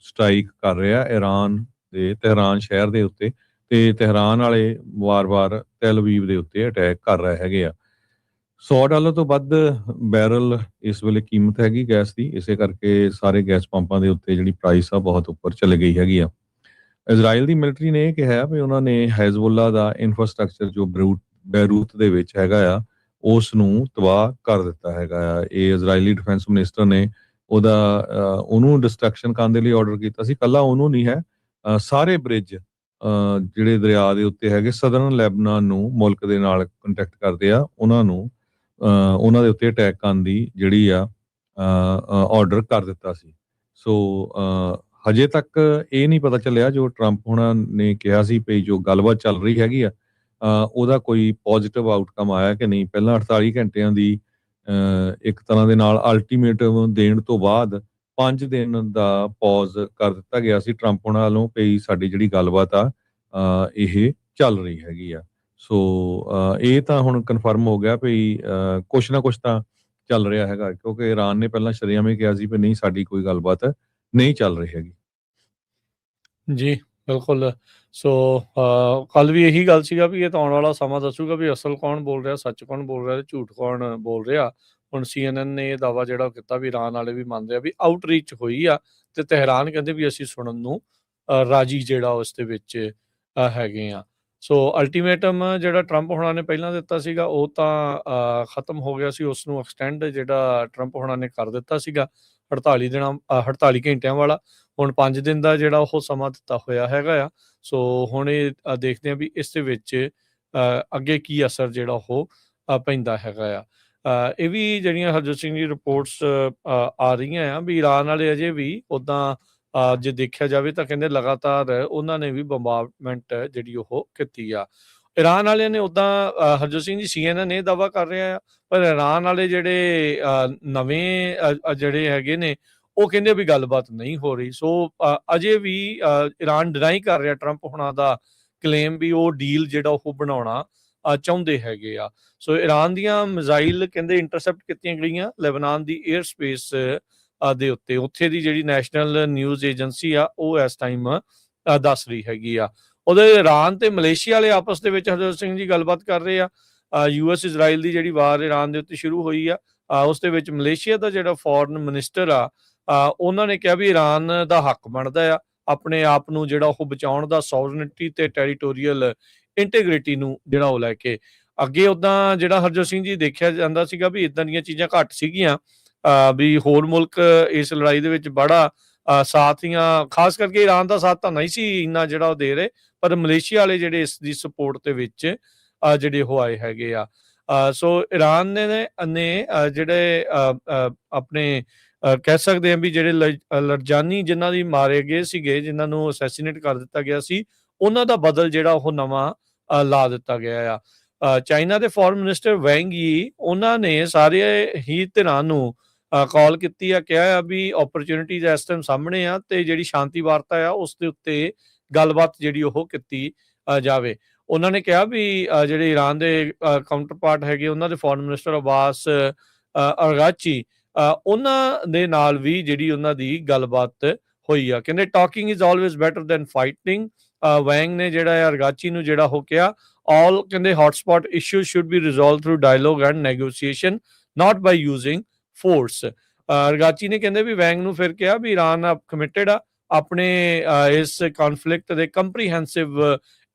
Strike ਕਰ ਰਿਹਾ Iran ਦੇ ਤਹਿਰਾਨ ਸ਼ਹਿਰ ਦੇ ਉੱਤੇ, ਤੇ ਤਹਿਰਾਨ ਵਾਲੇ ਵਾਰ-ਵਾਰ ਤੈਲ ਅਵੀਵ ਦੇ ਉੱਤੇ ਅਟੈਕ ਕਰ ਰਹੇ ਹੈਗੇ ਆ। $100 ਤੋਂ ਵੱਧ ਬੈਰਲ ਇਸ ਵੇਲੇ ਕੀਮਤ ਹੈਗੀ ਗੈਸ ਦੀ, ਇਸੇ ਕਰਕੇ ਸਾਰੇ ਗੈਸ ਪੰਪਾਂ ਦੇ ਉੱਤੇ ਜਿਹੜੀ ਪ੍ਰਾਈਸ ਆ ਬਹੁਤ ਉੱਪਰ ਚਲੇ ਗਈ ਹੈਗੀ ਆ। ਇਜ਼ਰਾਈਲ ਦੀ ਮਿਲਟਰੀ ਨੇ ਇਹ ਕਿਹਾ ਵੀ ਉਹਨਾਂ ਨੇ ਹੈਜ਼ਬੁੱਲਾ ਦਾ ਇਨਫਰਾਸਟ੍ਰਕਚਰ ਜੋ ਬੈਰੂਤ ਦੇ ਵਿੱਚ ਹੈਗਾ ਆ, ਉਸ ਨੂੰ ਤਬਾਹ ਕਰ ਦਿੱਤਾ ਹੈਗਾ ਆ। ਇਹ ਇਜ਼ਰਾਈਲੀ ਡਿਫੈਂਸ ਮਿਨਿਸਟਰ ਨੇ ਉਹਨੂੰ ਡਿਸਟਰਕਸ਼ਨ ਕਰਨ ਦੇ ਲਈ ਆਰਡਰ ਕੀਤਾ ਸੀ। ਕੱਲਾ ਉਹਨੂੰ ਨਹੀਂ ਹੈ, ਸਾਰੇ ਬ੍ਰਿਜ ਜਿਹੜੇ ਦਰਿਆ ਦੇ ਉੱਤੇ ਹੈਗੇ ਸਦਰਨ ਲੈਬਨਾਨ ਨੂੰ ਮੁਲਕ ਦੇ ਨਾਲ ਕੰਟੈਕਟ ਕਰਦੇ ਆ, ਉਹਨਾਂ ਦੇ ਉੱਤੇ ਅਟੈਕ ਕਰਨ ਦੀ ਜਿਹੜੀ ਆ ਆਰਡਰ ਕਰ ਦਿੱਤਾ ਸੀ। ਸੋ ਹਜੇ ਤੱਕ ਇਹ ਨਹੀਂ ਪਤਾ ਚੱਲਿਆ, ਜੋ ਟਰੰਪ ਹੁਣਾਂ ਨੇ ਕਿਹਾ ਸੀ ਵੀ ਜੋ ਗੱਲਬਾਤ ਚੱਲ ਰਹੀ ਹੈਗੀ ਆ ਉਹਦਾ ਕੋਈ ਪੋਜ਼ਿਟਿਵ ਆਊਟਕਮ ਆਇਆ ਕਿ ਨਹੀਂ। ਪਹਿਲਾਂ 48 ਘੰਟਿਆਂ ਦੀ ਇੱਕ ਤਰ੍ਹਾਂ ਦੇ ਨਾਲ ਅਲਟੀਮੇਟਮ ਦੇਣ ਤੋਂ ਬਾਅਦ 5 ਦਿਨ ਦਾ ਪੌਜ਼ ਕਰ ਦਿੱਤਾ ਗਿਆ ਸੀ ਟਰੰਪ ਹੁਣਾਂ ਵੱਲੋਂ ਵੀ ਸਾਡੀ ਜਿਹੜੀ ਗੱਲਬਾਤ ਆ ਇਹ ਚੱਲ ਰਹੀ ਹੈਗੀ ਆ। ਸੋ ਇਹ ਤਾਂ ਹੁਣ ਕਨਫਰਮ ਹੋ ਗਿਆ ਵੀ ਕੁਛ ਨਾ ਕੁਛ ਤਾਂ ਚੱਲ ਰਿਹਾ ਹੈਗਾ, ਕਿਉਂਕਿ ਈਰਾਨ ਨੇ ਪਹਿਲਾਂ ਸ਼ਰੇਆਮ ਹੀ ਕਿਹਾ ਸੀ ਵੀ ਨਹੀਂ ਸਾਡੀ ਕੋਈ ਗੱਲਬਾਤ ਨਹੀਂ ਚੱਲ ਰਹੀ ਹੈਗੀ। ਜੀ ਬਿਲਕੁਲ। ਸੋ ਕੱਲ ਵੀ ਇਹੀ ਗੱਲ ਸੀਗਾ ਵੀ ਇਹ ਤਾਂ ਆਉਣ ਵਾਲਾ ਸਮਾਂ ਦੱਸੂਗਾ ਵੀ ਅਸਲ ਕੌਣ ਬੋਲ ਰਿਹਾ, ਸੱਚ ਕੌਣ ਬੋਲ ਰਿਹਾ ਤੇ ਝੂਠ ਕੌਣ ਬੋਲ ਰਿਹਾ। ਹੁਣ CNN ਨੇ ਇਹ ਦਾਵਾ ਜਿਹੜਾ ਕੀਤਾ ਵੀ ਈਰਾਨ ਵਾਲੇ ਵੀ ਮੰਨਦੇ ਆ ਵੀ ਆਊਟਰੀਚ ਹੋਈ ਆ, ਤੇ ਤਹਿਰਾਨ ਕਹਿੰਦੇ ਵੀ ਅਸੀਂ ਸੁਣਨ ਨੂੰ ਰਾਜੀ ਜਿਹੜਾ ਉਸ ਦੇ ਵਿੱਚ ਹੈਗੇ ਆ। ਸੋ ਅਲਟੀਮੇਟਮ ਜਿਹੜਾ ਟਰੰਪ ਹੋਣਾ ਨੇ ਪਹਿਲਾਂ ਦਿੱਤਾ ਸੀਗਾ ਉਹ ਤਾਂ ਖਤਮ ਹੋ ਗਿਆ ਸੀ, ਉਸ ਨੂੰ ਐਕਸਟੈਂਡ ਜਿਹੜਾ ਟਰੰਪ ਹੋਣਾ ਨੇ ਕਰ ਦਿੱਤਾ ਸੀਗਾ 48 ਘੰਟਿਆਂ ਵਾਲਾ। ਹੁਣ 5 ਦਿਨ ਦਾ ਜਿਹੜਾ ਉਹ ਸਮਾਂ ਦਿੱਤਾ ਹੋਇਆ ਹੈਗਾ ਆ। ਸੋ ਹੁਣ ਇਹ ਦੇਖਦੇ ਆ ਵੀ ਇਸ ਦੇ ਵਿੱਚ ਅੱਗੇ ਕੀ ਅਸਰ ਜਿਹੜਾ ਉਹ ਪੈਂਦਾ ਹੈਗਾ ਆ। ਇਹ ਵੀ ਜਿਹੜੀਆਂ ਹਰਜੋਤ ਸਿੰਘ ਦੀ ਰਿਪੋਰਟਸ ਆ ਰਹੀਆਂ ਆ ਵੀ ਈਰਾਨ ਵਾਲੇ ਅਜੇ ਵੀ ਉੱਦਾਂ ਜੇ ਦੇਖਿਆ ਜਾਵੇ ਤਾਂ ਕਹਿੰਦੇ ਲਗਾਤਾਰ ਉਹਨਾਂ ਨੇ ਵੀ ਬੰਬਾਰਟਮੈਂਟ ਜਿਹੜੀ ਉਹ ਕੀਤੀ ਆ। ਈਰਾਨ ਵਾਲਿਆਂ ਨੇ ਉੱਦਾਂ ਹਰਜੋਤ ਸਿੰਘ ਜੀ CNN ਇਹ ਦਾਵਾ ਕਰ ਰਿਹਾ ਆ, ਪਰ ਈਰਾਨ ਵਾਲੇ ਜਿਹੜੇ ਨਵੇਂ ਜਿਹੜੇ ਹੈਗੇ ਨੇ ਉਹ ਕਹਿੰਦੇ ਵੀ ਗੱਲਬਾਤ ਨਹੀਂ ਹੋ ਰਹੀ। ਸੋ ਅਜੇ ਵੀ ਈਰਾਨ ਡਿਨਾਈ ਕਰ ਰਿਹਾ ਟਰੰਪ ਹੁਣਾਂ ਦਾ ਕਲੇਮ ਵੀ ਉਹ ਡੀਲ ਜਿਹੜਾ ਉਹ ਬਣਾਉਣਾ ਚਾਹੁੰਦੇ ਹੈਗੇ ਆ। ਸੋ ਈਰਾਨ ਦੀਆਂ ਮਿਜ਼ਾਈਲ ਕਹਿੰਦੇ ਇੰਟਰਸੈਪਟ ਕੀਤੀਆਂ ਗਈਆਂ ਲੈਬਨਾਨ ਦੀ 에ਅਰ ਸਪੇਸ ਦੇ ਉੱਤੇ। ਉੱਥੇ ਦੀ ਜਿਹੜੀ ਨੈਸ਼ਨਲ ਨਿਊਜ਼ ਏਜੰਸੀ ਆ ਉਹ ਇਸ ਟਾਈਮ ਦੱਸ ਰਹੀ ਹੈਗੀ ਆ। ਉਹਦੇ ਈਰਾਨ ਤੇ ਮਲੇਸ਼ੀਆ ਵਾਲੇ ਆਪਸ ਦੇ ਵਿੱਚ ਹਰਜੋਤ ਸਿੰਘ ਜੀ ਗੱਲਬਾਤ ਕਰ ਰਹੇ ਆ। US ਇਜ਼ਰਾਈਲ ਦੀ ਜਿਹੜੀ ਵਾਰ ਈਰਾਨ ਦੇ ਉੱਤੇ ਸ਼ੁਰੂ ਹੋਈ ਆ, ਉਸ ਦੇ ਵਿੱਚ ਮਲੇਸ਼ੀਆ ਦਾ ਜਿਹੜਾ ਫੋਰਨ ਮਿਨਿਸਟਰ ਆ ਉਹਨਾਂ ਨੇ ਕਿਹਾ ਵੀ ਈਰਾਨ ਦਾ ਹੱਕ ਬਣਦਾ ਆ ਆਪਣੇ ਆਪ ਨੂੰ ਜਿਹੜਾ ਉਹ ਬਚਾਉਣ ਦਾ, ਸੋਵਰਨਿਟੀ ਤੇ ਟੈਰੀਟੋਰੀਅਲ ਇੰਟੀਗ੍ਰਿਟੀ ਨੂੰ ਜਿਹੜਾ ਉਹ ਲੈ ਕੇ ਅੱਗੇ। ਉੱਦਾਂ ਜਿਹੜਾ ਹਰਜੋਤ ਸਿੰਘ ਜੀ ਦੇਖਿਆ ਜਾਂਦਾ ਸੀਗਾ ਵੀ ਇਦਾਂ ਦੀਆਂ ਚੀਜ਼ਾਂ ਘੱਟ ਸੀਗੀਆਂ ਵੀ ਹੋਰ ਮੁਲਕ ਇਸ ਲੜਾਈ ਦੇ ਵਿੱਚ ਬੜਾ ਸਾਥ ਜਾਂ ਖਾਸ ਕਰਕੇ ਈਰਾਨ ਦਾ ਸਾਥ ਤਾਂ ਨਹੀਂ ਸੀ ਇੰਨਾ ਜਿਹੜਾ ਉਹ ਦੇ ਰਹੇ, ਪਰ ਮਲੇਸ਼ੀਆ ਵਾਲੇ ਜਿਹੜੇ ਇਸ ਦੀ ਸਪੋਰਟ ਦੇ ਵਿੱਚ ਜਿਹੜੇ ਉਹ ਆਏ ਹੈਗੇ ਆ। ਸੋ ਈਰਾਨ ਨੇ ਜਿਹੜੇ ਆਪਣੇ ਕਹਿ ਸਕਦੇ ਹਾਂ ਵੀ ਜਿਹੜੇ ਲਰਜਾਨੀ ਜਿਨ੍ਹਾਂ ਦੀ ਮਾਰੇ ਗਏ ਸੀਗੇ, ਜਿਨ੍ਹਾਂ ਨੂੰ ਅਸੈਸੀਨੇਟ ਕਰ ਦਿੱਤਾ ਗਿਆ ਸੀ, ਉਹਨਾਂ ਦਾ ਬਦਲ ਜਿਹੜਾ ਉਹ ਨਵਾਂ ਲਾ ਦਿੱਤਾ ਗਿਆ ਆ। ਚਾਈਨਾ ਦੇ ਫੋਰਨ ਮਿਨਿਸਟਰ ਵੈਂਗ ਯੀ ਉਹਨਾਂ ਨੇ ਸਾਰੇ ਹੀ ਧਿਰਾਂ ਨੂੰ ਕਾਲ ਕੀਤੀ ਆ, ਕਿਹਾ ਆ ਵੀ ਓਪਰਚੁਨਿਟੀਜ਼ ਇਸ ਟਾਈਮ ਸਾਹਮਣੇ ਆ ਤੇ ਜਿਹੜੀ ਸ਼ਾਂਤੀ ਵਾਰਤਾ ਆ ਉਸ ਦੇ ਉੱਤੇ ਗੱਲਬਾਤ ਜਿਹੜੀ ਉਹ ਕੀਤੀ ਜਾਵੇ। ਉਹਨਾਂ ਨੇ ਕਿਹਾ ਵੀ ਜਿਹੜੇ ਈਰਾਨ ਦੇ ਕਾਊਂਟਰ ਪਾਰਟ ਹੈਗੇ ਉਹਨਾਂ ਦੇ ਫੋਰਨ ਮਿਨਿਸਟਰ ਅਬਾਸ ਅਰਗਾਚੀ ਉਹਨਾਂ ਦੇ ਨਾਲ ਵੀ ਜਿਹੜੀ ਉਹਨਾਂ ਦੀ ਗੱਲਬਾਤ ਹੋਈ ਆ। ਕਹਿੰਦੇ talking is always better than fighting. Wang ਨੇ ਜਿਹੜਾ ਅਰਗਾਚੀ ਨੂੰ ਜਿਹੜਾ ਉਹ ਕਿਹਾ ਆਲ ਕਹਿੰਦੇ hotspot issues should be resolve through dialogue and negotiation not by using force. Araghchi ਨੇ ਕਹਿੰਦੇ ਵੀ ਵੈਂਗ ਨੂੰ ਫਿਰ ਕਿਹਾ ਵੀ ਈਰਾਨ ਕਮਿਟਡ ਆ ਆਪਣੇ ਇਸ ਕਨਫਲਿਕਟ ਦੇ ਕੰਪਰੀਹੈਂਸਿਵ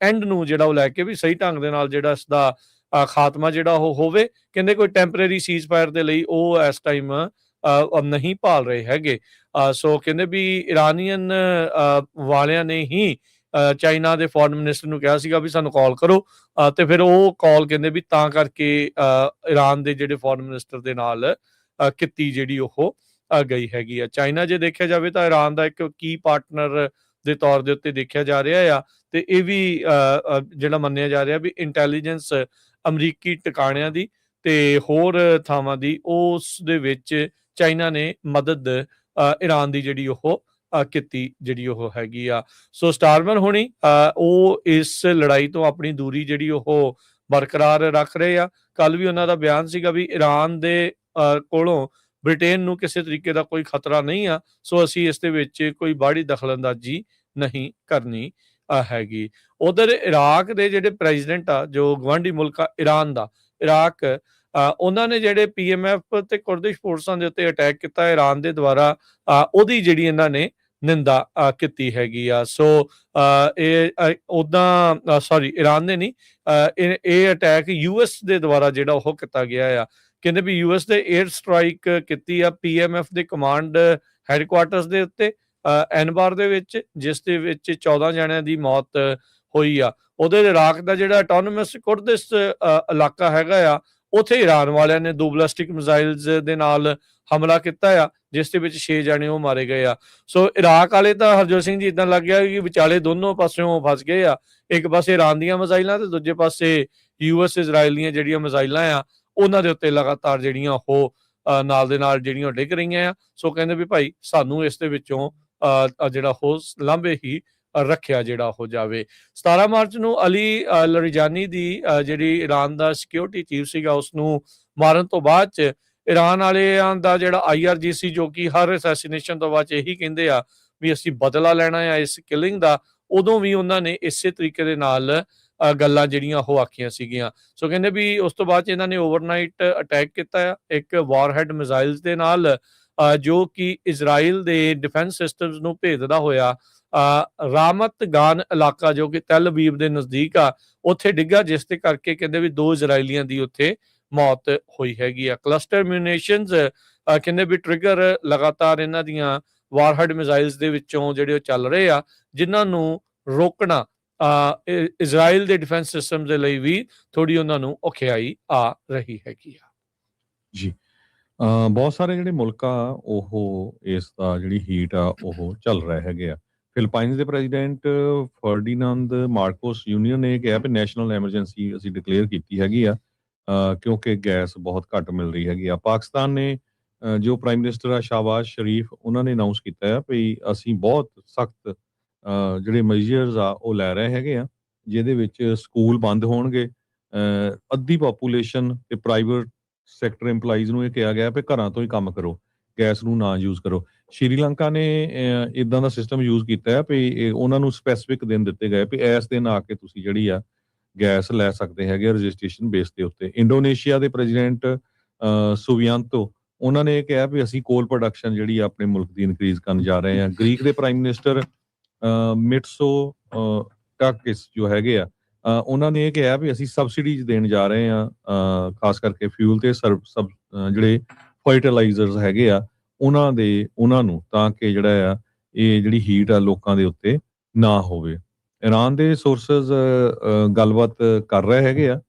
ਐਂਡ ਨੂੰ ਜਿਹੜਾ ਉਹ ਲੈ ਕੇ ਵੀ ਸਹੀ ਢੰਗ ਦੇ ਨਾਲ ਜਿਹੜਾ ਇਸ ਦਾ ਖਾਤਮਾ ਜਿਹੜਾ ਉਹ ਹੋਵੇ। ਕਹਿੰਦੇ ਕੋਈ ਟੈਂਪਰੇਰੀ ਸੀਜ਼ ਫਾਇਰ ਦੇ ਲਈ ਉਹ ਇਸ ਟਾਈਮ ਨਹੀਂ ਭਾਲ ਰਹੇ ਹੈਗੇ। ਸੋ ਕਹਿੰਦੇ ਵੀ ਇਰਾਨੀਅਨ ਵਾਲਿਆਂ ਨੇ ਹੀ ਚਾਈਨਾ ਦੇ ਫੋਰਨ ਮਿਨਿਸਟਰ ਨੂੰ ਕਿਹਾ ਸੀਗਾ ਵੀ ਸਾਨੂੰ ਕਾਲ ਕਰੋ, ਤੇ ਫਿਰ ਉਹ ਕਾਲ ਕਹਿੰਦੇ ਵੀ ਤਾਂ ਕਰਕੇ ਈਰਾਨ ਦੇ ਜਿਹੜੇ ਫੋਰਨ ਮਿਨਿਸਟਰ ਦੇ ਨਾਲ ਕੀਤੀ ਜਿਹੜੀ ਉਹ ਗਈ ਹੈਗੀ ਆ। ਚਾਈਨਾ ਜੇ ਦੇਖਿਆ ਜਾਵੇ ਤਾਂ ਈਰਾਨ ਦਾ ਇੱਕ ਕੀ ਪਾਰਟਨਰ ਦੇ ਤੌਰ ਦੇ ਉੱਤੇ ਦੇਖਿਆ ਜਾ ਰਿਹਾ ਆ, ਤੇ ਇਹ ਵੀ ਜਿਹੜਾ ਮੰਨਿਆ ਜਾ ਰਿਹਾ ਵੀ ਇੰਟੈਲੀਜੈਂਸ ਅਮਰੀਕੀ ਟਿਕਾਣਿਆਂ ਦੀ ਤੇ ਹੋਰ ਥਾਵਾਂ ਦੀ ਉਸ ਦੇ ਵਿੱਚ ਚਾਈਨਾ ਨੇ ਮਦਦ ਈਰਾਨ ਦੀ ਜਿਹੜੀ ਉਹ ਕੀਤੀ ਜਿਹੜੀ ਉਹ ਹੈਗੀ ਆ। ਸੋ ਸਟਾਰਮਰ ਹੋਣੀ ਉਹ ਇਸ ਲੜਾਈ ਤੋਂ ਆਪਣੀ ਦੂਰੀ ਜਿਹੜੀ ਉਹ ਬਰਕਰਾਰ ਰੱਖ ਰਹੇ ਆ। ਕੱਲ ਵੀ ਉਹਨਾਂ ਦਾ ਬਿਆਨ ਸੀਗਾ ਵੀ ਈਰਾਨ ਦੇ ਕੋਲੋਂ ਬ੍ਰਿਟੇਨ ਨੂੰ ਕਿਸੇ ਤਰੀਕੇ ਦਾ ਕੋਈ ਖਤਰਾ ਨਹੀਂ ਆ, ਸੋ ਅਸੀਂ ਇਸ ਦੇ ਵਿੱਚ ਕੋਈ ਬਾਹਰੀ ਦਖਲਅੰਦਾਜ਼ੀ ਨਹੀਂ ਕਰਨੀ ਹੈਗੀ। ਉਧਰ ਇਰਾਕ ਦੇ ਜਿਹੜੇ ਪ੍ਰੈਜ਼ੀਡੈਂਟ ਆ, ਜੋ ਗਵਾਂਢੀ ਮੁਲਕ ਆ ਇਰਾਨ ਦਾ, ਇਰਾਕ ਉਹਨਾਂ ਨੇ ਜਿਹੜੇ PMF ਤੇ ਕੁਰਦਿਸ਼ ਫੋਰਸਾਂ ਦੇ ਉੱਤੇ ਅਟੈਕ ਕੀਤਾ ਇਰਾਨ ਦੇ ਦੁਆਰਾ, ਉਹਦੀ ਜਿਹੜੀ ਇਹਨਾਂ ਨੇ ਨਿੰਦਾ ਕੀਤੀ ਹੈਗੀ ਆ। ਸੋ ਇਹ ਉੱਦਾਂ ਸੌਰੀ ਇਰਾਨ ਨੇ ਨਹੀਂ, ਇਹ ਅਟੈਕ US ਦੇ ਦੁਆਰਾ ਜਿਹੜਾ ਉਹ ਕੀਤਾ ਗਿਆ ਆ। ਕਹਿੰਦੇ ਵੀ US ਦੇ 에ਅਰ ਸਟ੍ਰਾਈਕ ਕੀਤੀ ਆ PMF ਦੇ ਕਮਾਂਡ ਹੈਡਕੁਆਰਟਰਸ ਦੇ ਉੱਤੇ ਐਨਬਾਰ ਦੇ ਵਿੱਚ, ਜਿਸ ਦੇ ਵਿੱਚ 14 ਜਣਿਆਂ ਦੀ ਮੌਤ ਹੋਈ ਆ। ਉਧਰ ਇਰਾਕ ਦਾ ਜਿਹੜਾ ਆਟੋਨਮਸ ਕੁਰਦਿਸ਼ ਇਲਾਕਾ ਹੈਗਾ ਆ, ਉੱਥੇ ਇਰਾਨ ਵਾਲਿਆਂ ਨੇ 2 ਬੈਲਿਸਟਿਕ ਮਿਜ਼ਾਈਲਸ ਦੇ ਨਾਲ ਹਮਲਾ ਕੀਤਾ ਆ, ਜਿਸ ਦੇ ਵਿੱਚ 6 ਜਣੇ ਉਹ ਮਾਰੇ ਗਏ ਆ। ਸੋ ਇਰਾਕ ਵਾਲੇ ਤਾਂ ਹਰਜੋਤ ਸਿੰਘ ਜੀ ਇਦਾਂ ਲੱਗ ਗਿਆ ਕਿ ਵਿਚਾਲੇ ਦੋਨੋਂ ਪਾਸਿਓਂ ਫਸ ਗਏ ਆ, ਇੱਕ ਪਾਸੇ ਇਰਾਨ ਦੀਆਂ ਮਿਜ਼ਾਈਲਾਂ ਤੇ ਦੂਜੇ ਪਾਸੇ US ਇਜ਼ਰਾਈਲ ਦੀਆਂ ਜਿਹੜੀਆਂ ਮਿਜ਼ਾਈਲਾਂ ਆ, ਉਹਨਾਂ ਦੇ ਉੱਤੇ ਲਗਾਤਾਰ ਜਿਹੜੀਆਂ ਉਹ ਨਾਲ ਦੇ ਨਾਲ ਜਿਹੜੀਆਂ ਡਿੱਗ ਰਹੀਆਂ ਆ। ਸੋ ਕਹਿੰਦੇ ਵੀ ਭਾਈ ਸਾਨੂੰ ਇਸ ਦੇ ਵਿੱਚੋਂ ਜਿਹੜਾ ਉਹ ਲਾਂਭੇ ਹੀ ਰੱਖਿਆ ਜਿਹੜਾ ਹੋ ਜਾਵੇ। 17 ਮਾਰਚ ਨੂੰ ਅਲੀ ਲਰਿਜਾਨੀ ਦੀ ਜਿਹੜੀ ਇਰਾਨ ਦਾ ਸਿਕਿਉਰਿਟੀ ਚੀਫ ਸੀਗਾ, ਉਸਨੂੰ ਮਾਰਨ ਤੋਂ ਬਾਅਦ ਚ ਇਰਾਨ ਵਾਲਿਆਂ ਦਾ ਜਿਹੜਾ IRGC, ਜੋ ਕਿ ਹਰ ਅਸੈਸੀਨੇਸ਼ਨ ਤੋਂ ਬਾਅਦ ਇਹੀ ਕਹਿੰਦੇ ਆ ਵੀ ਅਸੀਂ ਬਦਲਾ ਲੈਣਾ ਆ ਇਸ ਕਿਲਿੰਗ ਦਾ, ਉਦੋਂ ਵੀ ਉਹਨਾਂ ਨੇ ਇਸੇ ਤਰੀਕੇ ਦੇ ਨਾਲ ਗੱਲਾਂ ਜਿਹੜੀਆਂ ਉਹ ਆਖੀਆਂ ਸੀਗੀਆਂ। ਸੋ ਕਹਿੰਦੇ ਵੀ ਉਸ ਤੋਂ ਬਾਅਦ ਚ ਇਹਨਾਂ ਨੇ ਓਵਰਨਾਈਟ ਅਟੈਕ ਕੀਤਾ ਆ ਇੱਕ ਵਾਰਹੈਡ ਮਿਜ਼ਾਈਲਸ ਦੇ ਨਾਲ, ਜੋ ਕਿ ਇਜ਼ਰਾਈਲ ਦੇ ਡਿਫੈਂਸ ਸਿਸਟਮਸ ਨੂੰ ਭੇਜਦਾ ਹੋਇਆ ਰਾਮਤ ਗਾਨ ਇਲਾਕਾ, ਜੋ ਕਿ ਤੈਲ ਅਬੀਬ ਦੇ ਨਜ਼ਦੀਕ ਆ, ਉੱਥੇ ਡਿੱਗਾ, ਜਿਸ ਦੇ ਕਰਕੇ ਕਹਿੰਦੇ ਵੀ 2 ਇਜ਼ਰਾਈਲੀਆਂ ਦੀ ਉੱਥੇ ਮੌਤ ਹੋਈ ਹੈਗੀ ਆ। ਕਲਸਟਰ ਮਿਊਨੀਸ਼ਨਸ ਕਹਿੰਦੇ ਵੀ ਟ੍ਰਿਗਰ ਲਗਾਤਾਰ ਇਹਨਾਂ ਦੀਆਂ ਵਾਰਹੈਡ ਮਿਜ਼ਾਈਲਸ ਦੇ ਵਿੱਚੋਂ ਜਿਹੜੇ ਉਹ ਚੱਲ ਰਹੇ ਆ, ਜਿਨ੍ਹਾਂ ਨੂੰ ਰੋਕਣਾ ਇਜ਼ਰਾਈਲ ਦੇ ਡਿਫੈਂਸ ਸਿਸਟਮ ਦੇ ਲਈ ਵੀ ਥੋੜੀ ਉਹਨਾਂ ਨੂੰ ਔਖਿਆਈ ਆ ਰਹੀ ਹੈਗੀ ਆ। ਜੀ ਬਹੁਤ ਸਾਰੇ ਜਿਹੜੇ ਮੁਲਕ ਆ ਉਹ ਇਸ ਦਾ ਜਿਹੜੀ ਹੀਟ ਆ ਉਹ ਚੱਲ ਰਹੇ ਹੈਗੇ ਆ। ਫਿਲੀਪਾਈਨਸ ਦੇ ਪ੍ਰੈਜ਼ੀਡੈਂਟ ਫਰਡੀਨਾਂਦ ਮਾਰਕੋਸ ਜੂਨੀਅਰ ਨੇ ਕਿਹਾ ਵੀ ਨੈਸ਼ਨਲ ਐਮਰਜੈਂਸੀ ਅਸੀਂ ਡਿਕਲੇਅਰ ਕੀਤੀ ਹੈਗੀ ਆ, ਕਿਉਂਕਿ ਗੈਸ ਬਹੁਤ ਘੱਟ ਮਿਲ ਰਹੀ ਹੈਗੀ ਆ। ਪਾਕਿਸਤਾਨ ਨੇ ਜੋ ਪ੍ਰਾਈਮ ਮਿਨਿਸਟਰ ਆ ਸ਼ਾਹਬਾਜ਼ ਸ਼ਰੀਫ, ਉਹਨਾਂ ਨੇ ਅਨਾਉਂਸ ਕੀਤਾ ਆ ਵੀ ਅਸੀਂ ਬਹੁਤ ਸਖਤ ਜਿਹੜੇ ਮੈਜਰਸ ਆ ਉਹ ਲੈ ਰਹੇ ਹੈਗੇ ਆ, ਜਿਹਦੇ ਵਿੱਚ ਸਕੂਲ ਬੰਦ ਹੋਣਗੇ, ਅੱਧੀ ਪਾਪੂਲੇਸ਼ਨ ਤੇ ਪ੍ਰਾਈਵੇਟ ਸੈਕਟਰ EMPLOYEES ਨੂੰ ਇਹ ਕਿਹਾ ਗਿਆ ਵੀ ਘਰਾਂ ਤੋਂ ਹੀ ਕੰਮ ਕਰੋ, ਗੈਸ ਨੂੰ ਨਾ ਯੂਜ਼ ਕਰੋ। ਸ਼੍ਰੀਲੰਕਾ ਨੇ ਇਦਾਂ ਦਾ ਸਿਸਟਮ ਯੂਜ਼ ਕੀਤਾ ਹੈ ਵੀ ਉਹਨਾਂ ਨੂੰ ਸਪੈਸੀਫਿਕ ਦਿਨ ਦਿੱਤੇ ਗਏ ਵੀ ਇਸ ਦਿਨ ਆ ਕੇ ਤੁਸੀਂ ਜਿਹੜੀ ਆ ਗੈਸ ਲੈ ਸਕਦੇ ਹੈਗੇ ਰਜਿਸਟ੍ਰੇਸ਼ਨ ਬੇਸ ਦੇ ਉੱਤੇ। ਇੰਡੋਨੇਸ਼ੀਆ ਦੇ ਪ੍ਰੈਜ਼ੀਡੈਂਟ ਸੁਵਿਆਂਤੋ, ਉਹਨਾਂ ਨੇ ਇਹ ਕਿਹਾ ਵੀ ਅਸੀਂ ਕੋਲ ਪ੍ਰੋਡਕਸ਼ਨ ਜਿਹੜੀ ਆਪਣੇ ਮੁਲਕ ਦੀ ਇਨਕਰੀਜ਼ ਕਰਨ ਜਾ ਰਹੇ ਹਾਂ। ਗ੍ਰੀਕ ਦੇ ਪ੍ਰਾਈਮ ਮਿਨਿਸਟਰ ਮਿਟਸੋ ਟਾਕਿਸ ਜੋ ਹੈਗੇ ਆ, ਉਹਨਾਂ ਨੇ ਇਹ ਕਿਹਾ ਵੀ ਅਸੀਂ ਸਬਸਿਡੀਜ਼ ਦੇਣ ਜਾ ਰਹੇ ਹਾਂ, ਖਾਸ ਕਰਕੇ ਫਿਊਲ ਤੇ ਜਿਹੜੇ ਫਰਟੀਲਾਈਜ਼ਰਸ ਹੈਗੇ ਆ ਉਹਨਾਂ ਨੂੰ, ਤਾਂ ਕਿ ਜਿਹੜਾ ਆ ਇਹ ਜਿਹੜੀ ਹੀਟ ਆ ਲੋਕਾਂ ਦੇ ਉੱਤੇ ਨਾ ਹੋਵੇ। ਇਰਾਨ ਦੇ ਸੋਰਸਸ ਗੱਲਬਾਤ ਕਰ ਰਹੇ ਹੈਗੇ ਆ,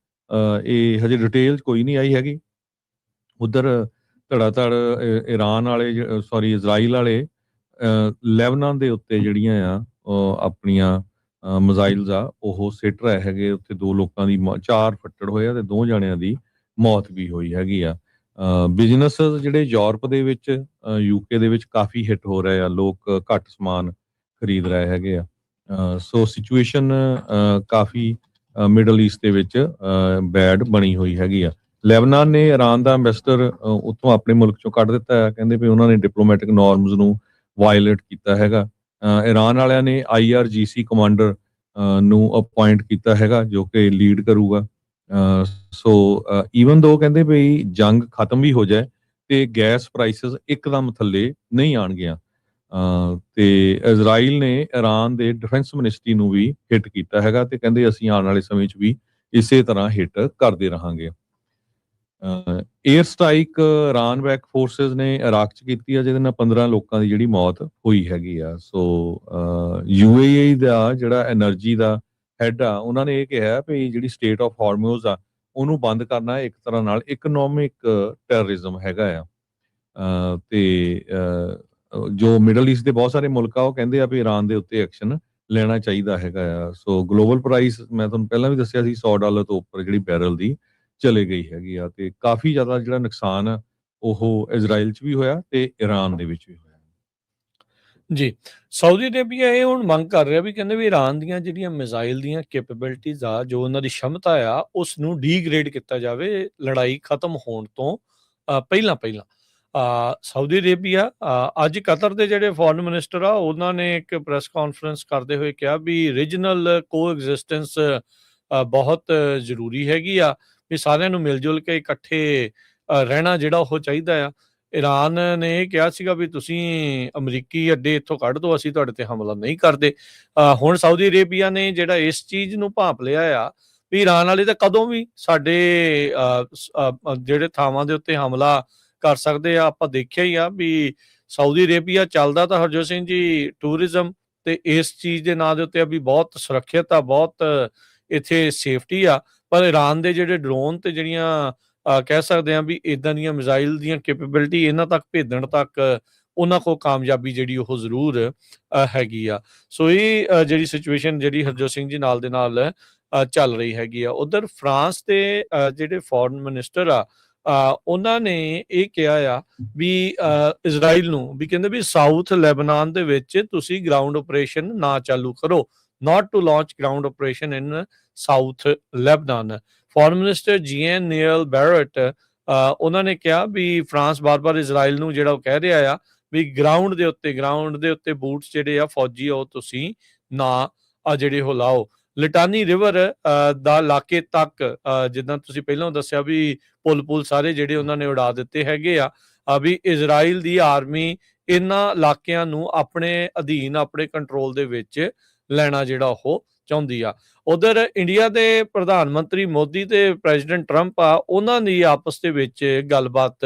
ਇਹ ਹਜੇ ਡਿਟੇਲ ਕੋਈ ਨਹੀਂ ਆਈ ਹੈਗੀ। ਉਧਰ ਧੜਾ-ਧੜ ਇਰਾਨ ਵਾਲੇ ਇਜ਼ਰਾਈਲ ਵਾਲੇ ਲੈਬਨਾਨ ਦੇ ਉੱਤੇ ਜਿਹੜੀਆਂ ਆ ਆਪਣੀਆਂ ਮਿਜ਼ਾਈਲਸ ਆ ਉਹ ਸਿੱਟ ਰਹੇ ਹੈਗੇ। ਉੱਥੇ 2 ਲੋਕਾਂ ਦੀ 4 ਫੱਟੜ ਹੋਏ ਆ ਤੇ 2 ਜਣਿਆਂ ਦੀ ਮੌਤ ਵੀ ਹੋਈ ਹੈਗੀ ਆ। ਬਿਜ਼ਨਸ ਜਿਹੜੇ ਯੂਰਪ ਦੇ ਵਿੱਚ UK ਦੇ ਵਿੱਚ ਕਾਫੀ ਹਿੱਟ ਹੋ ਰਹੇ ਆ, ਲੋਕ ਘੱਟ ਸਮਾਨ ਖਰੀਦ ਰਹੇ ਹੈਗੇ ਆ। ਸੋ ਸਿਚੁਏਸ਼ਨ ਕਾਫੀ ਮਿਡਲ ਈਸਟ ਦੇ ਵਿੱਚ ਬੈਡ ਬਣੀ ਹੋਈ ਹੈਗੀ ਆ। ਲੈਬਨਾਨ ਨੇ ਇਰਾਨ ਦਾ ਐਂਬੈਸਡਰ ਉੱਥੋਂ ਆਪਣੇ ਮੁਲਕ ਚੋਂ ਕੱਢ ਦਿੱਤਾ ਹੈ, ਕਹਿੰਦੇ ਵੀ ਉਹਨਾਂ ਨੇ ਡਿਪਲੋਮੈਟਿਕ ਨਾਰਮਸ ਨੂੰ ਵਾਇਲੇਟ ਕੀਤਾ ਹੈਗਾ। ਇਰਾਨ ਵਾਲਿਆਂ ਨੇ IRGC ਕਮਾਂਡਰ ਨੂੰ ਅਪਾਇੰਟ ਕੀਤਾ ਹੈਗਾ, ਜੋ ਕਿ ਲੀਡ ਕਰੂਗਾ। ਸੋ ਈਵਨ ਦੋ ਕਹਿੰਦੇ ਵੀ ਜੰਗ ਖਤਮ ਵੀ ਹੋ ਜਾਏ ਤੇ ਗੈਸ ਪ੍ਰਾਈਸਸ ਇੱਕਦਮ ਥੱਲੇ ਨਹੀਂ ਆਣਗੀਆਂ। ਤੇ ਇਜ਼ਰਾਈਲ ਨੇ ਇਰਾਨ ਦੇ ਡਿਫੈਂਸ ਮਿਨਿਸਟਰੀ ਨੂੰ ਵੀ ਹਿੱਟ ਕੀਤਾ ਹੈਗਾ ਤੇ ਕਹਿੰਦੇ ਅਸੀਂ ਆਉਣ ਵਾਲੇ ਸਮੇਂ 'ਚ ਵੀ ਇਸੇ ਤਰ੍ਹਾਂ ਹਿੱਟ ਕਰਦੇ ਰਹਾਂਗੇ। Air strike Iran back forces ਨੇ ਇਰਾਕ 'ਚ ਕੀਤੀ ਆ, ਜਿਹਦੇ ਨਾਲ 15 ਲੋਕਾਂ ਦੀ ਜਿਹੜੀ ਮੌਤ ਹੋਈ ਹੈਗੀ ਆ। ਸੋ UAE ਦਾ ਜਿਹੜਾ ਐਨਰਜੀ ਦਾ ਹੈਡ ਆ, ਉਹਨਾਂ ਨੇ ਇਹ ਕਿਹਾ ਵੀ ਜਿਹੜੀ ਸਟੇਟ ਆਫ ਹਾਰਮੋਜ਼ ਆ ਉਹਨੂੰ ਬੰਦ ਕਰਨਾ ਇੱਕ ਤਰ੍ਹਾਂ ਨਾਲ ਇਕਨੋਮਿਕ ਟੈਰਰਿਜ਼ਮ ਹੈਗਾ ਆ। ਤੇ ਜੋ ਮਿਡਲ ਈਸਟ ਦੇ ਬਹੁਤ ਸਾਰੇ ਮੁਲਕ ਆ ਉਹ ਕਹਿੰਦੇ ਆ ਵੀ ਇਰਾਨ ਦੇ ਉੱਤੇ ਐਕਸ਼ਨ ਲੈਣਾ ਚਾਹੀਦਾ ਹੈਗਾ ਆ। ਸੋ ਗਲੋਬਲ ਪ੍ਰਾਈਸ ਮੈਂ ਤੁਹਾਨੂੰ ਪਹਿਲਾਂ ਵੀ ਦੱਸਿਆ ਸੀ $100 ਤੋਂ ਉੱਪਰ ਜਿਹੜੀ ਬੈਰਲ ਦੀ ਚਲੇ ਗਈ ਹੈਗੀ ਆ, ਤੇ ਕਾਫੀ ਜ਼ਿਆਦਾ ਜਿਹੜਾ ਨੁਕਸਾਨ ਆ ਉਹ ਇਜ਼ਰਾਈਲ 'ਚ ਵੀ ਹੋਇਆ ਤੇ ਇਰਾਨ ਦੇ ਵਿੱਚ ਵੀ ਹੋਇਆ। ਜੀ, ਸਾਊਦੀ ਅਰੇਬੀਆ ਇਹ ਹੁਣ ਮੰਗ ਕਰ ਰਿਹਾ ਵੀ ਕਹਿੰਦੇ ਵੀ ਇਰਾਨ ਦੀਆਂ ਜਿਹੜੀਆਂ ਮਿਜ਼ਾਈਲ ਦੀਆਂ ਕੈਪੇਬਿਲਿਟੀਜ਼ ਆ, ਜੋ ਉਹਨਾਂ ਦੀ ਸ਼ਮਤਾ ਆ, ਉਸ ਨੂੰ ਡੀਗ੍ਰੇਡ ਕੀਤਾ ਜਾਵੇ ਲੜਾਈ ਖਤਮ ਹੋਣ ਤੋਂ ਪਹਿਲਾਂ। ਸਾਊਦੀ ਅਰੇਬੀਆ ਅੱਜ ਕਤਰ ਦੇ ਜਿਹੜੇ ਫੋਰਨ ਮਿਨਿਸਟਰ ਆ ਉਹਨਾਂ ਨੇ ਇੱਕ ਪ੍ਰੈਸ ਕਾਨਫਰੰਸ ਕਰਦੇ ਹੋਏ ਕਿਹਾ ਵੀ ਰੀਜਨਲ ਕੋਐਗਜ਼ਿਸਟੈਂਸ ਬਹੁਤ ਜ਼ਰੂਰੀ ਹੈਗੀ ਆ, ਵੀ ਸਾਰਿਆਂ ਨੂੰ ਮਿਲ ਜੁਲ ਕੇ ਇਕੱਠੇ ਰਹਿਣਾ ਜਿਹੜਾ ਉਹ ਚਾਹੀਦਾ ਆ। ਈਰਾਨ ਨੇ ਇਹ ਕਿਹਾ ਸੀਗਾ ਵੀ ਤੁਸੀਂ ਅਮਰੀਕੀ ਅੱਡੇ ਇੱਥੋਂ ਕੱਢ ਦਿਓ, ਅਸੀਂ ਤੁਹਾਡੇ ਤੇ ਹਮਲਾ ਨਹੀਂ ਕਰਦੇ। ਹੁਣ ਸਾਊਦੀ ਅਰੇਬੀਆ ਨੇ ਜਿਹੜਾ ਇਸ ਚੀਜ਼ ਨੂੰ ਭਾਂਪ ਲਿਆ ਆ ਵੀ ਈਰਾਨ ਵਾਲੇ ਤਾਂ ਕਦੋਂ ਵੀ ਸਾਡੇ ਜਿਹੜੇ ਥਾਵਾਂ ਦੇ ਉੱਤੇ ਹਮਲਾ ਕਰ ਸਕਦੇ ਆ। ਆਪਾਂ ਦੇਖਿਆ ਹੀ ਆ ਵੀ ਸਾਊਦੀ ਅਰੇਬੀਆ ਚੱਲਦਾ ਤਾਂ ਹਰਜੋਤ ਸਿੰਘ ਜੀ ਟੂਰਿਜ਼ਮ ਤੇ ਇਸ ਚੀਜ਼ ਦੇ ਨਾਂ ਦੇ ਉੱਤੇ ਵੀ ਬਹੁਤ ਸੁਰੱਖਿਅਤ ਆ, ਬਹੁਤ ਇੱਥੇ ਸੇਫਟੀ ਆ, ਪਰ ਈਰਾਨ ਦੇ ਜਿਹੜੇ ਡਰੋਨ ਤੇ ਜਿਹੜੀਆਂ ਕਹਿ ਸਕਦੇ ਆ ਵੀ ਇਦਾਂ ਦੀਆਂ ਮਿਜ਼ਾਈਲ ਦੀਆਂ ਕੈਪੇਬਿਲਿਟੀ ਇਹਨਾਂ ਤੱਕ ਭੇਜਣ ਤੱਕ ਉਹਨਾਂ ਕੋਲ ਕਾਮਯਾਬੀ ਜਿਹੜੀ ਉਹ ਜ਼ਰੂਰ ਹੈਗੀ ਆ। ਸੋ ਇਹ ਜਿਹੜੀ ਸਿਚੁਏਸ਼ਨ ਜਿਹੜੀ ਹਰਜੋਤ ਸਿੰਘ ਜੀ ਨਾਲ ਦੇ ਨਾਲ ਚੱਲ ਰਹੀ ਹੈਗੀ ਆ। ਉਧਰ ਫਰਾਂਸ ਦੇ ਜਿਹੜੇ ਫੋਰਨ ਮਿਨਿਸਟਰ ਆ ਉਹਨਾਂ ਨੇ ਇਹ ਕਿਹਾ ਆ ਵੀ ਇਜ਼ਰਾਈਲ ਨੂੰ ਵੀ ਕਹਿੰਦੇ ਵੀ ਸਾਊਥ ਲੈਬਨਾਨ ਦੇ ਵਿੱਚ ਤੁਸੀਂ ਗਰਾਊਂਡ ਆਪਰੇਸ਼ਨ ਨਾ ਚਾਲੂ ਕਰੋ, not to launch ground operation in South Lebanon. Foreign minister Jean Noel Barrot ਉਹਨਾਂ ਨੇ ਕਿਹਾ ਵੀ ਫਰਾਂਸ ਬਾਰ-ਬਾਰ ਇਜ਼ਰਾਈਲ ਨੂੰ ਜਿਹੜਾ ਉਹ ਕਹਿ ਰਿਹਾ ਆ ਵੀ ਗਰਾਊਂਡ ਦੇ ਉੱਤੇ ਬੂਟਸ ਜਿਹੜੇ ਆ ਫੌਜੀ ਉਹ ਤੁਸੀਂ ਨਾ ਜਿਹੜੇ ਉਹ ਲਾਓ। ਲਿਟਾਨੀ ਰਿਵਰ ਦਾ ਇਲਾਕੇ ਤੱਕ ਜਿੱਦਾਂ ਤੁਸੀਂ ਪਹਿਲਾਂ ਦੱਸਿਆ ਵੀ ਪੁਲ ਸਾਰੇ ਜਿਹੜੇ ਉਹਨਾਂ ਨੇ ਉਡਾ ਦਿੱਤੇ ਹੈਗੇ ਆ ਵੀ ਇਜ਼ਰਾਈਲ ਦੀ ਆਰਮੀ ਇਹਨਾਂ ਇਲਾਕਿਆਂ ਨੂੰ ਆਪਣੇ ਅਧੀਨ ਆਪਣੇ ਕੰਟਰੋਲ ਦੇ ਵਿੱਚ ਲੈਣਾ ਜਿਹੜਾ ਉਹ ਚਾਹੁੰਦੀ ਆ। ਉਧਰ ਇੰਡੀਆ ਦੇ ਪ੍ਰਧਾਨ ਮੰਤਰੀ ਮੋਦੀ ਤੇ ਪ੍ਰੈਜ਼ੀਡੈਂਟ ਟਰੰਪ ਆ ਉਹਨਾਂ ਦੀ ਆਪਸ ਦੇ ਵਿੱਚ ਗੱਲਬਾਤ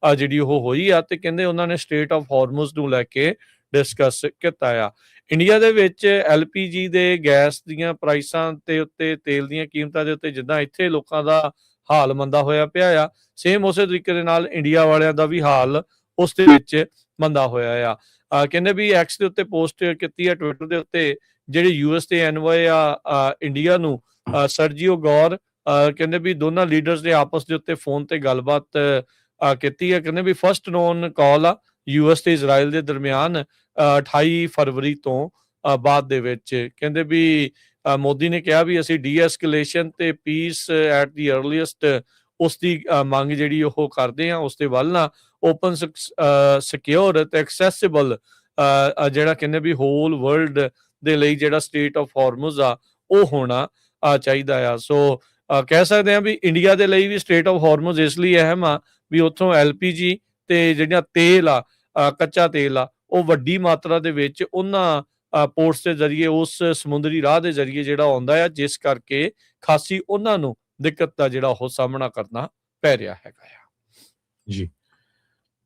ਜਿਹੜੀ ਉਹ ਹੋਈ ਆ ਤੇ ਕਹਿੰਦੇ ਉਹਨਾਂ ਨੇ ਸਟੇਟ ਆਫ ਹਾਰਮੁਜ਼ ਨੂੰ ਲੈ ਕੇ ਡਿਸਕਸ ਕੀਤਾ ਆ। ਇੰਡੀਆ ਦੇ ਵਿੱਚ LPG ਦੇ ਗੈਸ ਦੀਆਂ ਪ੍ਰਾਈਸਾਂ ਤੇ ਉੱਤੇ ਤੇਲ ਦੀਆਂ ਕੀਮਤਾਂ ਦੇ ਉੱਤੇ ਜਿੱਦਾਂ ਇੱਥੇ ਲੋਕਾਂ ਦਾ ਹਾਲ ਮੰਦਾ ਹੋਇਆ ਪਿਆ ਆ, ਸੇਮ ਉਸੇ ਤਰੀਕੇ ਦੇ ਨਾਲ ਇੰਡੀਆ ਵਾਲਿਆਂ ਦਾ ਵੀ ਹਾਲ ਉਸ ਦੇ ਵਿੱਚ ਮੰਦਾ ਹੋਇਆ ਆ। ਕਹਿੰਦੇ ਵੀ ਐਕਸ ਦੇ ਉੱਤੇ ਪੋਸਟ ਕੀਤੀ ਆ, ਟਵਿੱਟਰ ਦੇ ਉੱਤੇ ਜਿਹੜੇ US ਤੇ ਐਨਵਾਏ ਆ ਇੰਡੀਆ ਨੂੰ ਸਰਜੀਓ ਗੌਰ ਕਹਿੰਦੇ ਵੀ ਦੋਨਾਂ ਲੀਡਰਸ ਦੇ ਆਪਸ ਦੇ ਉੱਤੇ ਫੋਨ ਤੇ ਗੱਲਬਾਤ ਕੀਤੀ ਆ। ਕਹਿੰਦੇ ਵੀ ਫਸਟ ਨੋਨ ਕਾਲ ਆ US ਤੇ ਇਜ਼ਰਾਈਲ ਦੇ ਦਰਮਿਆਨ 28 ਫਰਵਰੀ ਤੋਂ ਬਾਅਦ ਦੇ ਵਿੱਚ। ਕਹਿੰਦੇ ਵੀ ਮੋਦੀ ਨੇ ਕਿਹਾ ਵੀ ਅਸੀਂ ਡੀ-ਐਸਕੇਲੇਸ਼ਨ ਤੇ ਪੀਸ ਐਟ ਦੀ ਅਰਲੀਐਸਟ ਉਸ ਦੀ ਮੰਗ ਜਿਹੜੀ ਉਹ ਕਰਦੇ ਆ, ਉਸ ਦੇ ਵੱਲ ਨਾ ਓਪਨ ਸਿਕਿਉਰ ਤੇ ਐਕਸੈਸਿਬਲ ਜਿਹੜਾ ਕਹਿੰਦੇ ਵੀ ਹੋਲ ਵਰਲਡ ਦੇ ਲਈ ਜਿਹੜਾ ਸਟੇਟ ਆਫ ਹਾਰਮੁਜ਼ ਆ ਉਹ ਹੋਣਾ ਚਾਹੀਦਾ ਆ। ਸੋ ਕਹਿ ਸਕਦੇ ਆ ਵੀ ਇੰਡੀਆ ਦੇ ਲਈ ਵੀ ਸਟੇਟ ਆਫ ਹਾਰਮੁਜ਼ ਇਸ ਲਈ ਅਹਿਮ ਆ ਵੀ ਉੱਥੋਂ LPG ਤੇ ਜਿਹੜੀਆਂ ਤੇਲ ਆ ਕੱਚਾ ਤੇਲ ਆ ਉਹ ਵੱਡੀ ਮਾਤਰਾ ਦੇ ਵਿੱਚ ਉਹਨਾਂ ਪੋਰਟਸ ਦੇ ਜ਼ਰੀਏ ਉਸ ਸਮੁੰਦਰੀ ਰਾਹ ਦੇ ਜ਼ਰੀਏ ਜਿਹੜਾ ਆਉਂਦਾ ਆ, ਜਿਸ ਕਰਕੇ ਖਾਸੀ ਉਹਨਾਂ ਨੂੰ ਦਿੱਕਤ ਦਾ ਜਿਹੜਾ ਉਹ ਸਾਹਮਣਾ ਕਰਨਾ ਪੈ ਰਿਹਾ ਹੈਗਾ ਆ। ਜੀ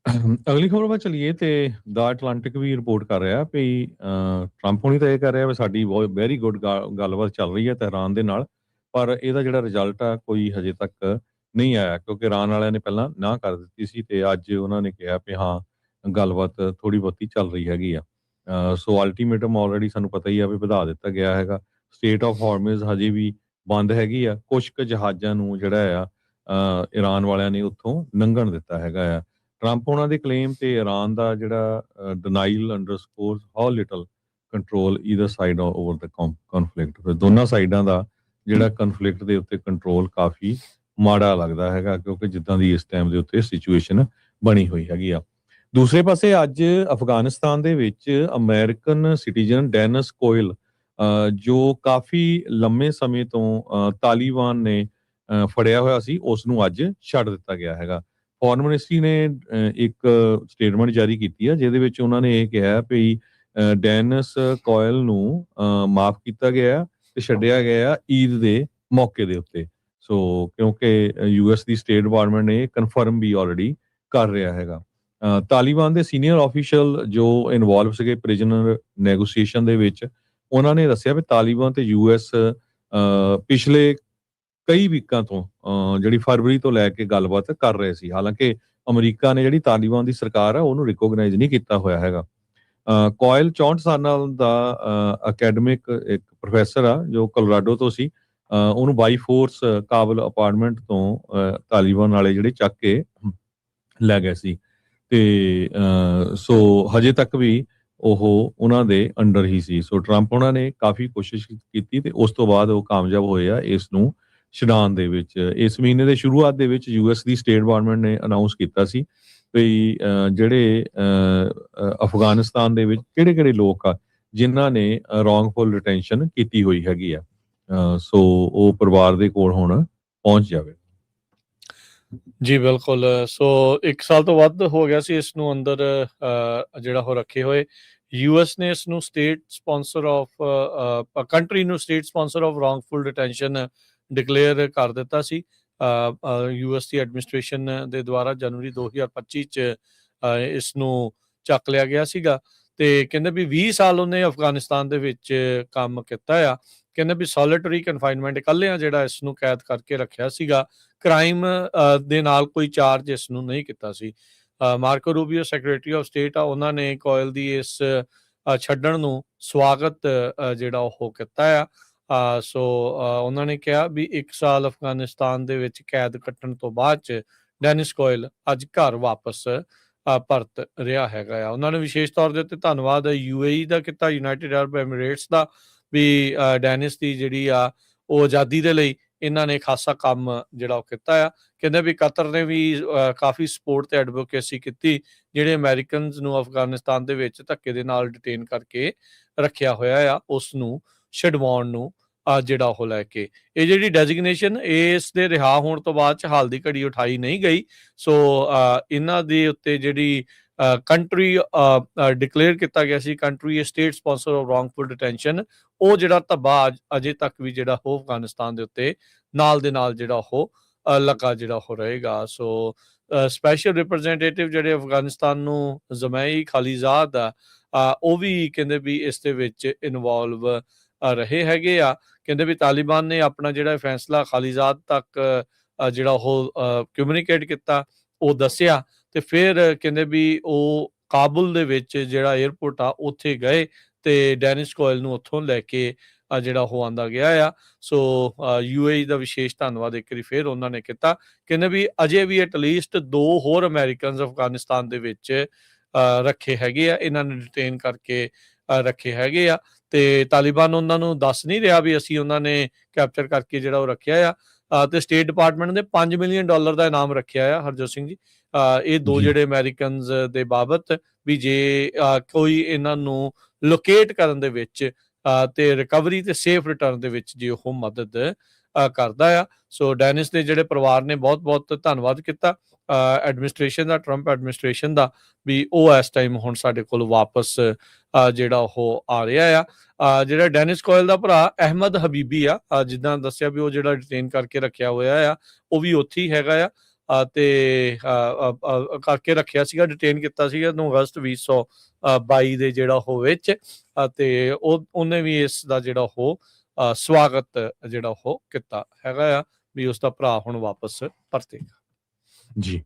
ਅਗਲੀ ਖਬਰ ਵੱਲ ਚਲੀਏ ਤੇ ਦਾ ਅਟਲਾਂਟਿਕ ਵੀ ਰਿਪੋਰਟ ਕਰ ਰਿਹਾ ਵੀ ਟਰੰਪ ਹੁਣੀ ਤਾਂ ਇਹ ਕਰ ਰਿਹਾ ਵੀ ਸਾਡੀ ਬਹੁਤ ਵੈਰੀ ਗੁੱਡ ਗੱਲਬਾਤ ਚੱਲ ਰਹੀ ਹੈ ਤਹਿਰਾਨ ਦੇ ਨਾਲ, ਪਰ ਇਹਦਾ ਜਿਹੜਾ ਰਿਜ਼ਲਟ ਆ ਕੋਈ ਹਜੇ ਤੱਕ ਨਹੀਂ ਆਇਆ, ਕਿਉਂਕਿ ਇਰਾਨ ਵਾਲਿਆਂ ਨੇ ਪਹਿਲਾਂ ਨਾ ਕਰ ਦਿੱਤੀ ਸੀ ਤੇ ਅੱਜ ਉਹਨਾਂ ਨੇ ਕਿਹਾ ਵੀ ਹਾਂ ਗੱਲਬਾਤ ਥੋੜੀ ਬਹੁਤੀ ਚੱਲ ਰਹੀ ਹੈਗੀ ਆ। ਸੋ ਅਲਟੀਮੇਟਮ ਆਲਰੇਡੀ ਸਾਨੂੰ ਪਤਾ ਹੀ ਆ ਵੀ ਵਧਾ ਦਿੱਤਾ ਗਿਆ ਹੈਗਾ। ਸਟੇਟ ਆਫ ਹਾਰਮਜ਼ ਹਜੇ ਵੀ ਬੰਦ ਹੈਗੀ ਆ, ਕੁਝ ਕੁ ਜਹਾਜ਼ਾਂ ਨੂੰ ਜਿਹੜਾ ਆ ਇਰਾਨ ਵਾਲਿਆਂ ਨੇ ਉੱਥੋਂ ਲੰਘਣ ਦਿੱਤਾ ਹੈਗਾ ਆ। ਟਰੰਪ ਉਹਨਾਂ ਦੇ ਕਲੇਮ ਤੇ ਇਰਾਨ ਦਾ ਜਿਹੜਾ denial underscore how little control either side over the conflict, ਦੋਨਾਂ ਸਾਈਡਾਂ ਦਾ ਜਿਹੜਾ ਕਨਫਲਿਕਟ ਦੇ ਉੱਤੇ ਕੰਟਰੋਲ ਕਾਫੀ ਮਾੜਾ ਲੱਗਦਾ ਹੈਗਾ, ਕਿਉਂਕਿ ਜਿੱਦਾਂ ਦੀ ਇਸ ਟਾਈਮ ਦੇ ਉੱਤੇ ਸਿਚੁਏਸ਼ਨ ਬਣੀ ਹੋਈ ਹੈਗੀ ਆ। ਦੂਸਰੇ ਪਾਸੇ ਅੱਜ ਅਫਗਾਨਿਸਤਾਨ ਦੇ ਵਿੱਚ ਅਮਰੀਕਨ ਸਿਟੀਜ਼ਨ ਡੈਨਿਸ ਕੋਇਲ ਜੋ ਕਾਫੀ ਲੰਮੇ ਸਮੇਂ ਤੋਂ ਤਾਲਿਬਾਨ ਨੇ ਫੜਿਆ ਹੋਇਆ ਸੀ, ਉਸ ਨੂੰ ਅੱਜ ਛੱਡ ਦਿੱਤਾ ਗਿਆ ਹੈਗਾ। ਫੋਰਨ ਮਿਨਿਸਟਰੀ ਨੇ ਇੱਕ ਸਟੇਟਮੈਂਟ ਜਾਰੀ ਕੀਤੀ ਆ ਜਿਹਦੇ ਵਿੱਚ ਉਹਨਾਂ ਨੇ ਇਹ ਕਿਹਾ ਵੀ ਡੈਨਿਸ ਕੋਇਲ ਨੂੰ ਮਾਫ ਕੀਤਾ ਗਿਆ ਤੇ ਛੱਡਿਆ ਗਿਆ ਈਦ ਦੇ ਮੌਕੇ ਦੇ ਉੱਤੇ। ਸੋ ਕਿਉਂਕਿ US ਦੀ ਸਟੇਟ ਡਿਪਾਰਟਮੈਂਟ ਨੇ ਕਨਫਰਮ ਵੀ ਆਲਰੇਡੀ ਕਰ ਰਿਹਾ ਹੈਗਾ। ਤਾਲਿਬਾਨ ਦੇ ਸੀਨੀਅਰ ਆਫੀਸ਼ੀਅਲ ਜੋ ਇਨਵੋਲਵ ਸੀਗੇ ਪ੍ਰਿਜ਼ਨਰ ਨੈਗੋਸੀਏਸ਼ਨ ਦੇ ਵਿੱਚ, ਉਹਨਾਂ ਨੇ ਦੱਸਿਆ ਵੀ ਤਾਲਿਬਾਨ ਤੇ US ਪਿਛਲੇ ਕਈ ਵੀਕਾਂ ਤੋਂ ਜਿਹੜੀ ਫਰਵਰੀ ਤੋਂ ਲੈ ਕੇ ਗੱਲਬਾਤ ਕਰ ਰਹੇ ਸੀ। ਹਾਲਾਂਕਿ ਅਮਰੀਕਾ ਨੇ ਜਿਹੜੀ ਤਾਲਿਬਾਨ ਦੀ ਸਰਕਾਰ ਆ ਉਹਨੂੰ ਰਿਕੋਗਨਾਈਜ਼ ਨਹੀਂ ਕੀਤਾ ਹੋਇਆ ਹੈਗਾ। ਕੋਇਲ 64 ਸਾਲਾਂ ਦਾ ਅਕੈਡਮਿਕ ਇੱਕ ਪ੍ਰੋਫੈਸਰ ਆ ਜੋ ਕੋਲੋਰਾਡੋ ਤੋਂ ਸੀ। ਉਹਨੂੰ ਬਾਈ ਫੋਰਸ ਕਾਬਲ ਅਪਾਰਟਮੈਂਟ ਤੋਂ ਤਾਲਿਬਾਨ ਵਾਲੇ ਜਿਹੜੇ ਚੱਕ ਕੇ ਲੈ ਗਏ ਸੀ ਤੇ ਸੋ ਹਜੇ ਤੱਕ ਵੀ ਉਹ ਉਹਨਾਂ ਦੇ ਅੰਡਰ ਹੀ ਸੀ। ਸੋ ਟਰੰਪ ਉਹਨਾਂ ਨੇ ਕਾਫੀ ਕੋਸ਼ਿਸ਼ ਕੀਤੀ ਤੇ ਉਸ ਤੋਂ ਬਾਅਦ ਉਹ ਕਾਮਯਾਬ ਹੋਏ ਆ ਇਸ ਨੂੰ ਛਡਾਉਣ ਦੇ ਵਿੱਚ। ਇਸ ਮਹੀਨੇ ਦੇ ਸ਼ੁਰੂਆਤ ਦੇ ਵਿੱਚ US ਦੀ ਸਟੇਟ ਡਿਪਾਰਟਮੈਂਟ ਨੇ ਅਨਾਉਂਸ ਕੀਤਾ ਸੀ ਵੀ ਜਿਹੜੇ ਅਫਗਾਨਿਸਤਾਨ ਦੇ ਵਿੱਚ ਕਿਹੜੇ ਲੋਕ ਆ ਜਿਨ੍ਹਾਂ ਨੇ ਰੋਂਗਫੁਲ ਡਿਟੈਂਸ਼ਨ ਕੀਤੀ ਹੋਈ ਹੈਗੀ ਆ। ਸੋ ਉਹ ਪਰਿਵਾਰ ਦੇ ਕੋਲ ਹੁਣ ਪਹੁੰਚ ਜਾਵੇ। ਜੀ ਬਿਲਕੁਲ। ਸੋ 1 ਸਾਲ ਤੋਂ ਵੱਧ ਹੋ ਗਿਆ ਸੀ ਇਸ ਨੂੰ ਅੰਦਰ ਜਿਹੜਾ ਉਹ ਰੱਖੇ ਹੋਏ। ਯੂਐਸ ਨੇ ਇਸ ਨੂੰ ਸਟੇਟ ਸਪਾਂਸਰ ਆਫ ਕੰਟਰੀ ਨੂੰ state sponsor of wrongful detention declare ਕਰ ਦਿੱਤਾ ਸੀ ਯੂਐਸ ਦੀ ਐਡਮਿਨਿਸਟ੍ਰੇਸ਼ਨ ਦੇ ਦੁਆਰਾ ਜਨਵਰੀ 2025 ਚ ਇਸ ਨੂੰ ਚੱਕ ਲਿਆ ਗਿਆ ਸੀਗਾ। ਤੇ ਕਹਿੰਦੇ ਵੀ 20 ਸਾਲ ਉਹਨੇ ਅਫਗਾਨਿਸਤਾਨ ਦੇ ਵਿੱਚ ਕੰਮ ਕੀਤਾ ਆ। ਕਹਿੰਦੇ ਵੀ ਸੋਲਿਟਰੀ ਕਨਫਾਈਨਮੈਂਟ ਇਕੱਲਿਆਂ ਜਿਹੜਾ ਇਸ ਨੂੰ ਕੈਦ ਕਰਕੇ ਰੱਖਿਆ ਸੀਗਾ। ਕ੍ਰਾਈਮ ਦੇ ਨਾਲ ਕੋਈ ਚਾਰਜ ਇਸ ਨੂੰ ਨਹੀਂ ਕੀਤਾ ਸੀ। ਮਾਰਕੋ ਰੂਬੀਓ ਸੈਕਟਰੀ ਆਫ ਸਟੇਟ ਆ, ਉਹਨਾਂ ਨੇ ਕੋਇਲ ਦੀ ਇਸ ਛੱਡਣ ਨੂੰ ਸਵਾਗਤ ਜਿਹੜਾ ਉਹ ਕੀਤਾ ਆ। ਸੋ ਉਹਨਾਂ ਨੇ ਕਿਹਾ ਵੀ 1 ਸਾਲ ਅਫਗਾਨਿਸਤਾਨ ਦੇ ਵਿੱਚ ਕੈਦ ਕੱਟਣ ਤੋਂ ਬਾਅਦ ਚ ਡੈਨਿਸ ਕੋਇਲ ਅੱਜ ਘਰ ਵਾਪਸ ਪਰਤ ਰਿਹਾ ਹੈਗਾ ਆ। ਉਹਨਾਂ ਨੇ ਵਿਸ਼ੇਸ਼ ਤੌਰ ਦੇ ਉੱਤੇ ਧੰਨਵਾਦ UAE ਦਾ ਕੀਤਾ, ਯੂਨਾਈਟਿਡ ਅਰਬ ਐਮੀਰੇਟਸ ਦਾ, ਵੀ ਡੈਨਿਸ ਦੀ ਜਿਹੜੀ ਆ ਉਹ ਆਜ਼ਾਦੀ ਦੇ ਲਈ ਇਹਨਾਂ ਨੇ ਖਾਸਾ ਕੰਮ ਜਿਹੜਾ ਉਹ ਕੀਤਾ ਆ। ਕਹਿੰਦੇ ਵੀ ਕਤਰ ਨੇ ਵੀ ਕਾਫੀ ਸਪੋਰਟ ਤੇ ਐਡਵੋਕੇਸੀ ਕੀਤੀ ਜਿਹੜੇ ਅਮਰੀਕਨਸ ਨੂੰ ਅਫਗਾਨਿਸਤਾਨ ਦੇ ਵਿੱਚ ਧੱਕੇ ਦੇ ਨਾਲ ਡਿਟੇਨ ਕਰਕੇ ਰੱਖਿਆ ਹੋਇਆ ਆ ਉਸ ਨੂੰ ਛਡਵਾਉਣ ਨੂੰ ਜਿਹੜਾ ਉਹ ਲੈ ਕੇ। ਇਹ ਜਿਹੜੀ ਡੈਜ਼ਿਗਨੇਸ਼ਨ ਇਸ ਦੇ ਰਿਹਾ ਹੋਣ ਤੋਂ ਬਾਅਦ ਚ ਹਾਲ ਦੀ ਘੜੀ ਉਠਾਈ ਨਹੀਂ ਗਈ। ਸੋ ਇਹਨਾਂ ਦੇ ਉੱਤੇ ਜਿਹੜੀ ਕੰਟਰੀ ਡਿਕਲੇਅਰ ਕੀਤਾ ਗਿਆ ਸੀ, country state sponsor of wrongful detention, ਉਹ ਜਿਹੜਾ ਧੱਬਾ ਅਜੇ ਤੱਕ ਵੀ ਜਿਹੜਾ ਉਹ ਅਫਗਾਨਿਸਤਾਨ ਦੇ ਉੱਤੇ ਨਾਲ ਦੇ ਨਾਲ ਜਿਹੜਾ ਉਹ ਲੱਗਾ ਜਿਹੜਾ ਉਹ ਰਹੇਗਾ। ਸੋ ਸਪੈਸ਼ਲ ਰਿਪਰੈਜ਼ੈਂਟੇਟਿਵ ਜਿਹੜੇ ਅਫਗਾਨਿਸਤਾਨ ਨੂੰ ਜ਼ਮਈ ਖਾਲਿਜ਼ਾਦ ਆ, ਉਹ ਵੀ ਕਹਿੰਦੇ ਵੀ ਇਸ ਦੇ ਵਿੱਚ ਇਨਵੋਲਵ ਰਹੇ ਹੈਗੇ ਆ। ਕਹਿੰਦੇ ਵੀ ਤਾਲਿਬਾਨ ਨੇ ਆਪਣਾ ਜਿਹੜਾ ਫੈਸਲਾ ਖਾਲਿਜ਼ਾਦ ਤੱਕ ਜਿਹੜਾ ਉਹ ਕਮਿਊਨੀਕੇਟ ਕੀਤਾ, ਉਹ ਦੱਸਿਆ, ਤੇ ਫਿਰ ਕਹਿੰਦੇ ਵੀ ਉਹ ਕਾਬੁਲ ਦੇ ਵਿੱਚ ਜਿਹੜਾ 에ਅਰਪੋਰਟ ਆ ਉੱਥੇ ਗਏ ਤੇ ਡੈਨਿਸ ਕੋਇਲ ਨੂੰ ਉੱਥੋਂ ਲੈ ਕੇ ਜਿਹੜਾ ਉਹ ਆਂਦਾ ਗਿਆ ਆ। ਸੋ UAE ਦਾ ਵਿਸ਼ੇਸ਼ ਧੰਨਵਾਦ ਇੱਕ ਵਾਰੀ ਫਿਰ ਉਹਨਾਂ ਨੇ ਕੀਤਾ। ਕਹਿੰਦੇ ਵੀ ਅਜੇ ਵੀ ਐਟਲੀਸਟ 2 ਹੋਰ ਅਮਰੀਕਨਸ ਅਫਗਾਨਿਸਤਾਨ ਦੇ ਵਿੱਚ ਰੱਖੇ ਹੈਗੇ ਆ, ਇਹਨਾਂ ਨੇ ਡਿਟੇਨ ਕਰਕੇ ਰੱਖੇ ਹੈਗੇ ਆ। ਤੇ ਤਾਲਿਬਾਨ ਉਹਨਾਂ ਨੂੰ ਦੱਸ ਨਹੀਂ ਰਿਹਾ ਵੀ ਅਸੀਂ ਉਹਨਾਂ ਨੇ ਕੈਪਚਰ ਕਰਕੇ ਜਿਹੜਾ ਉਹ ਰੱਖਿਆ ਆ। ਤੇ ਸਟੇਟ ਡਿਪਾਰਟਮੈਂਟ ਨੇ $5 ਮਿਲੀਅਨ ਦਾ ਇਨਾਮ ਰੱਖਿਆ ਆ ਹਰਜੋਤ ਸਿੰਘ ਜੀ, ਇਹ 2 ਜਿਹੜੇ ਅਮਰੀਕਨਸ ਦੇ ਬਾਬਤ, ਵੀ ਜੇ ਕੋਈ ਇਹਨਾਂ ਨੂੰ ਲੋਕੇਟ ਕਰਨ ਦੇ ਵਿੱਚ ਤੇ ਰਿਕਵਰੀ ਤੇ ਸੇਫ ਰਿਟਰਨ ਦੇ ਵਿੱਚ ਜੇ ਉਹ ਮਦਦ ਕਰਦਾ ਆ। ਸੋ ਡੈਨਿਸ ਦੇ ਜਿਹੜੇ ਪਰਿਵਾਰ ਨੇ ਬਹੁਤ ਧੰਨਵਾਦ ਕੀਤਾ ਐਡਮਿਨਿਸਟ੍ਰੇਸ਼ਨ ਦਾ, ਟਰੰਪ ਐਡਮਿਨਿਸਟ੍ਰੇਸ਼ਨ ਦਾ, ਵੀ ਉਹ ਇਸ ਟਾਈਮ ਹੁਣ ਸਾਡੇ ਕੋਲ ਵਾਪਸ ਜਿਹੜਾ ਉਹ ਆ ਰਿਹਾ ਆ। ਜਿਹੜਾ ਡੈਨਿਸ ਕੋਇਲ ਦਾ ਭਰਾ ਅਹਿਮਦ ਹਬੀਬੀ ਆ, ਜਿੱਦਾਂ ਦੱਸਿਆ ਵੀ ਉਹ ਜਿਹੜਾ ਡਿਟੇਨ ਕਰਕੇ ਰੱਖਿਆ ਹੋਇਆ ਆ, ਉਹ ਵੀ ਉੱਥੇ ਹੀ ਹੈਗਾ ਆ। ਤੇ ਕਰਕੇ ਰੱਖਿਆ ਸੀਗਾ, ਡਿਟੇਨ ਕੀਤਾ ਸੀਗਾ ਨੂੰ ਅਗਸਤ 2022 ਦੇ ਜਿਹੜਾ ਉਹ ਵਿੱਚ, ਤੇ ਉਹਨੇ ਵੀ ਇਸ ਦਾ ਜਿਹੜਾ ਉਹ ਸਵਾਗਤ ਜਿਹੜਾ ਉਹ ਕੀਤਾ ਹੈਗਾ ਆ, ਵੀ ਉਸ ਦਾ ਭਰਾ ਹੁਣ ਵਾਪਸ ਪਰਤੇਗਾ। ਜੀ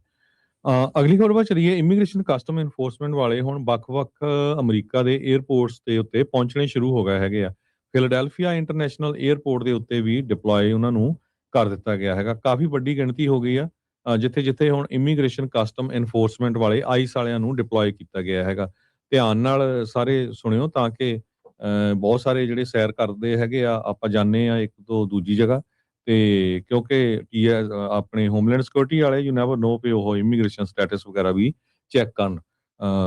ਅਗਲੀ ਖਬਰ ਵੱਲ ਚਲੀਏ। ਇਮੀਗ੍ਰੇਸ਼ਨ ਕਸਟਮ ਇਨਫੋਰਸਮੈਂਟ ਵਾਲੇ ਹੁਣ ਵੱਖ-ਵੱਖ ਅਮਰੀਕਾ ਦੇ 에ਅਰਪੋਰਟਸ ਦੇ ਉੱਤੇ ਪਹੁੰਚਣੇ ਸ਼ੁਰੂ ਹੋ ਗਏ ਹੈਗੇ ਆ। ਫਿਲਡੈਲਫੀਆ ਇੰਟਰਨੈਸ਼ਨਲ 에ਅਰਪੋਰਟ ਦੇ ਉੱਤੇ ਵੀ ਡਿਪਲੋਏ ਉਹਨਾਂ ਨੂੰ ਕਰ ਦਿੱਤਾ ਗਿਆ ਹੈਗਾ। ਕਾਫੀ ਵੱਡੀ ਗਿਣਤੀ ਹੋ ਗਈ ਆ ਜਿੱਥੇ ਹੁਣ ਇਮੀਗ੍ਰੇਸ਼ਨ ਕਸਟਮ ਇਨਫੋਰਸਮੈਂਟ ਵਾਲੇ ਆਈਸ ਵਾਲਿਆਂ ਨੂੰ ਡਿਪਲੋਏ ਕੀਤਾ ਗਿਆ ਹੈਗਾ। ਧਿਆਨ ਨਾਲ ਸਾਰੇ ਸੁਣਿਓ ਤਾਂ ਕਿ ਬਹੁਤ ਸਾਰੇ ਜਿਹੜੇ ਸੈਰ ਕਰਦੇ ਹੈਗੇ ਆ, ਆਪਾਂ ਜਾਂਦੇ ਆ ਇੱਕ ਤੋਂ ਦੂਜੀ ਜਗ੍ਹਾ, ਤੇ ਕਿਉਂਕਿ ਕੀ ਹੈ ਆਪਣੇ ਹੋਮਲੈਂਡ ਸਿਕਿਉਰਿਟੀ ਵਾਲੇ ਯੂ ਨੈਵਰ ਨੋ ਵੀ ਉਹ ਇਮੀਗ੍ਰੇਸ਼ਨ ਸਟੇਟਸ ਵਗੈਰਾ ਵੀ ਚੈੱਕ ਕਰਨ।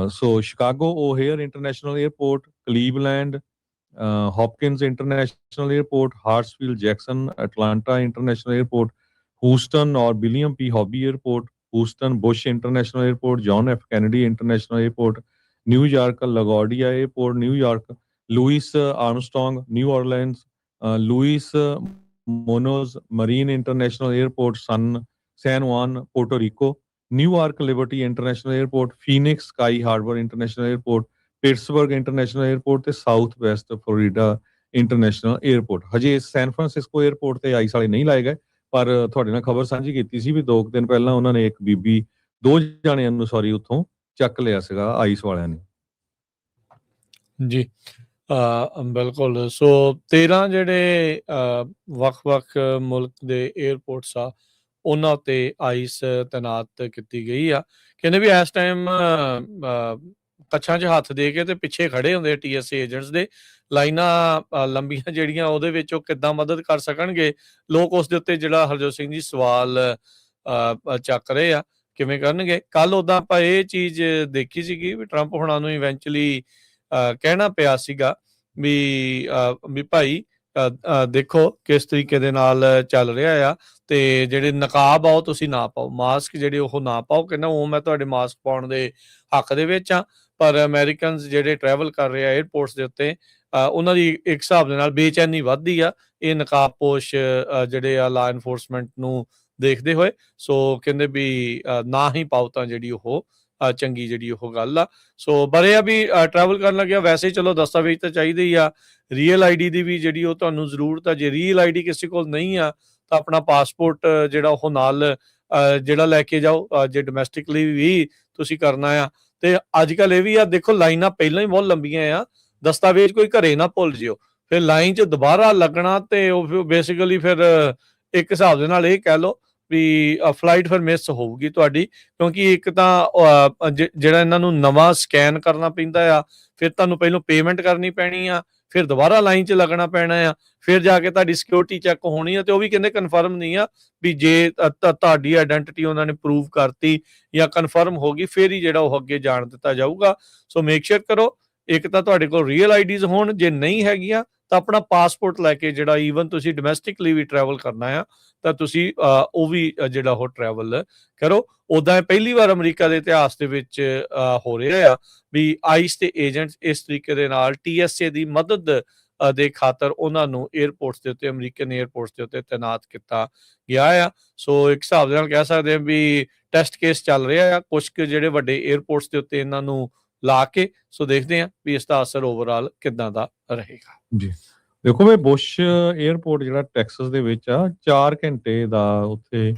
So Chicago O'Hare international airport, Cleveland Hopkins international airport, Hartsfield Jackson Atlanta international airport, Houston और William P Hobby airport, Houston Bush international airport, John F Kennedy international airport, New York LaGuardia airport, New York Louis Armstrong, New Orleans Luis Muñoz Marin international airport, San Juan Puerto Rico, New York Liberty international airport, Phoenix sky harbour international airport, Pittsburgh international airport ते south west Florida international airport. हजे San Francisco airport ਤੇ ICE ਵਾਲੇ ਨਹੀਂ ਲਾਏ ਗਏ, ਪਰ ਤੁਹਾਡੇ ਨਾਲ ਖਬਰ ਸਾਂਝੀ ਕੀਤੀ ਸੀ ਵੀ 2 ਦਿਨ ਪਹਿਲਾਂ ਉਹਨਾਂ ਨੇ ਇੱਕ ਬੀਬੀ 2 ਜਣਿਆਂ ਨੂੰ ਉੱਥੋਂ ਚੱਕ ਲਿਆ ਸੀਗਾ ਆਈਸ ਵਾਲਿਆਂ ਨੇ। ਜੀ ਬਿਲਕੁਲ। ਸੋ 13 ਜਿਹੜੇ ਵੱਖ-ਵੱਖ ਮੁਲਕ ਦੇ 에ਅਰਪੋਰਟਸ ਆ ਉਹਨਾਂ ਤੇ ਆਈਸ ਤੈਨਾਤ ਕੀਤੀ ਗਈ ਆ। ਕਹਿੰਦੇ ਵੀ ਇਸ ਟਾਈਮ ਕੱਛਾਂ 'ਚ ਹੱਥ ਦੇ ਕੇ ਤੇ ਪਿੱਛੇ ਖੜੇ ਹੁੰਦੇ TSA ਏਜੰਟਸ ਦੇ, ਲਾਈਨਾਂ ਲੰਬੀਆਂ ਜਿਹੜੀਆਂ ਉਹਦੇ ਵਿੱਚ ਉਹ ਕਿੱਦਾਂ ਮਦਦ ਕਰ ਸਕਣਗੇ। ਲੋਕ ਉਸ ਦੇ ਉੱਤੇ ਜਿਹੜਾ ਹਰਜੋਤ ਸਿੰਘ ਜੀ ਸਵਾਲ ਚੱਕ ਰਹੇ ਆ ਕਿਵੇਂ ਕਰਨਗੇ। ਕੱਲ ਉਦਾਂ ਆਪਾਂ ਇਹ ਚੀਜ਼ ਦੇਖੀ ਸੀਗੀ ਵੀ ਟਰੰਪ ਹੁਣਾਂ ਨੂੰ ਇਵੈਂਚੁਅਲੀ ਕਹਿਣਾ ਪਿਆ ਸੀਗਾ ਵੀ ਭਾਈ ਦੇਖੋ ਕਿਸ ਤਰੀਕੇ ਦੇ ਨਾਲ ਚੱਲ ਰਿਹਾ ਆ, ਤੇ ਜਿਹੜੇ ਨਕਾਬ ਆ ਉਹ ਤੁਸੀਂ ਨਾ ਪਾਓ, ਮਾਸਕ ਜਿਹੜੇ ਉਹ ਨਾ ਪਾਓ। ਕਹਿੰਦਾ ਉਹ ਮੈਂ ਤੁਹਾਡੇ ਮਾਸਕ ਪਾਉਣ ਦੇ ਹੱਕ ਦੇ ਵਿੱਚ ਆ, ਪਰ ਅਮਰੀਕਨਸ ਜਿਹੜੇ ਟਰੈਵਲ ਕਰ ਰਹੇ ਆ 에ਅਰਪੋਰਟਸ ਦੇ ਉੱਤੇ ਉਹਨਾਂ ਦੀ ਇੱਕ ਹਿਸਾਬ ਦੇ ਨਾਲ ਬੇਚੈਨੀ ਵੱਧਦੀ ਆ ਇਹ ਨਕਾਬਪੋਸ਼ ਜਿਹੜੇ ਆ ਲਾ ਇਨਫੋਰਸਮੈਂਟ ਨੂੰ ਦੇਖਦੇ ਹੋਏ। ਸੋ ਕਹਿੰਦੇ ਵੀ ਨਾ ਹੀ ਪਾਓ ਤਾਂ ਜਿਹੜੀ ਉਹ ਚੰਗੀ ਜਿਹੜੀ ਉਹ ਗੱਲ ਆ। ਸੋ ਪਰ ਇਹ ਆ ਵੀ ਟਰੈਵਲ ਕਰਨ ਲੱਗਿਆ ਵੈਸੇ ਚਲੋ ਦਸਤਾਵੇਜ਼ ਤਾਂ ਚਾਹੀਦੇ ਹੀ ਆ, ਰੀਅਲ ਆਈਡੀ ਦੀ ਵੀ ਜਿਹੜੀ ਉਹ ਤੁਹਾਨੂੰ ਜ਼ਰੂਰਤ ਆ। ਜੇ ਰੀਅਲ ਆਈਡੀ ਕਿਸੇ ਕੋਲ ਨਹੀਂ ਆ ਤਾਂ ਆਪਣਾ ਪਾਸਪੋਰਟ ਜਿਹੜਾ ਉਹ ਨਾਲ ਜਿਹੜਾ ਲੈ ਕੇ ਜਾਓ, ਜੇ ਡੋਮੈਸਟਿਕਲੀ ਵੀ ਤੁਸੀਂ ਕਰਨਾ ਆ। ਤੇ ਅੱਜ ਕੱਲ ਇਹ ਵੀ ਆ ਦੇਖੋ ਲਾਈਨਾਂ ਪਹਿਲਾਂ ਹੀ ਬਹੁਤ ਲੰਬੀਆਂ ਆ, ਦਸਤਾਵੇਜ਼ ਕੋਈ ਘਰੇ ਨਾ ਭੁੱਲ ਜਿਓ, ਫਿਰ ਲਾਈਨ 'ਚ ਦੁਬਾਰਾ ਲੱਗਣਾ ਤੇ ਉਹ ਬੇਸਿਕਲੀ ਫਿਰ ਇੱਕ ਹਿਸਾਬ ਦੇ ਨਾਲ ਇਹ ਕਹਿ ਲਓ ਵੀ ਫਲਾਈਟ ਫਿਰ ਮਿਸ ਹੋਊਗੀ ਤੁਹਾਡੀ, ਕਿਉਂਕਿ ਇੱਕ ਤਾਂ ਜਿਹੜਾ ਇਹਨਾਂ ਨੂੰ ਨਵਾਂ ਸਕੈਨ ਕਰਨਾ ਪੈਂਦਾ ਆ, ਫਿਰ ਤੁਹਾਨੂੰ ਪਹਿਲਾਂ ਪੇਮੈਂਟ ਕਰਨੀ ਪੈਣੀ ਆ, ਫਿਰ ਦੁਬਾਰਾ ਲਾਈਨ 'ਚ ਲੱਗਣਾ ਪੈਣਾ ਆ, ਫਿਰ ਜਾ ਕੇ ਤੁਹਾਡੀ ਸਿਕਿਉਰਿਟੀ ਚੈੱਕ ਹੋਣੀ ਆ, ਤੇ ਉਹ ਵੀ ਕਹਿੰਦੇ ਕਨਫਰਮ ਨਹੀਂ ਆ ਵੀ ਜੇ ਤੁਹਾਡੀ ਆਇਡੈਂਟੀਟੀ ਉਹਨਾਂ ਨੇ ਪ੍ਰੂਵ ਕਰਤੀ ਜਾਂ ਕਨਫਰਮ ਹੋ ਗਈ ਫਿਰ ਹੀ ਜਿਹੜਾ ਉਹ ਅੱਗੇ ਜਾਣ ਦਿੱਤਾ ਜਾਊਗਾ। ਸੋ ਮੇਕ ਸ਼ੋਰ ਕਰੋ ਇੱਕ ਤਾਂ ਤੁਹਾਡੇ ਕੋਲ ਰੀਅਲ ਆਈਡੀਜ਼ ਹੋਣ, ਜੇ ਨਹੀਂ ਹੈਗੀਆਂ ਤਾਂ ਆਪਣਾ ਪਾਸਪੋਰਟ ਲੈ ਕੇ ਜਿਹੜਾ ਈਵਨ ਤੁਸੀਂ ਡੋਮੈਸਟਿਕਲੀ ਵੀ ਟਰੈਵਲ ਕਰਨਾ ਆ ਤਾਂ ਤੁਸੀਂ ਉਹ ਵੀ ਜਿਹੜਾ ਉਹ ਟਰੈਵਲ ਕਰੋ। ਉਦਾਂ ਪਹਿਲੀ ਵਾਰ ਅਮਰੀਕਾ ਦੇ ਇਤਿਹਾਸ ਦੇ ਵਿੱਚ ਹੋ ਰਿਹਾ ਆ ਵੀ ਆਈਸ ਤੇ ਏਜੰਟਸ ਇਸ ਤਰੀਕੇ ਦੇ ਨਾਲ TSA ਦੀ ਮਦਦ ਦੇ ਖਾਤਰ ਉਹਨਾਂ ਨੂੰ 에ਅਰਪੋਰਟਸ ਦੇ ਉੱਤੇ, ਅਮਰੀਕਨ 에ਅਰਪੋਰਟਸ ਦੇ ਉੱਤੇ ਤੈਨਾਤ ਕੀਤਾ ਗਿਆ ਆ। ਸੋ ਇੱਕ ਹਿਸਾਬ ਦੇ ਨਾਲ ਕਹਿ ਸਕਦੇ ਹਾਂ ਵੀ ਟੈਸਟ ਕੇਸ ਚੱਲ ਰਿਹਾ ਆ ਕੁਝ ਕੁ ਜਿਹੜੇ ਵੱਡੇ 에ਅਰਪੋਰਟਸ ਦੇ ਉੱਤੇ ਇਹਨਾਂ ਨੂੰ ਲਾ ਕੇ। ਸੋ ਦੇਖਦੇ ਹਾਂ ਵੀ ਇਸ ਦਾ ਅਸਰ ਓਵਰਆਲ ਕਿੱਦਾਂ ਦਾ ਰਹੇਗਾ ਜੀ। ਦੇਖੋ ਵੀ ਬੁਸ਼ 에ਅਰਪੋਰਟ ਜਿਹੜਾ ਟੈਕਸਸ ਦੇ ਵਿੱਚ ਆ 4 ਘੰਟੇ ਦਾ ਉੱਥੇ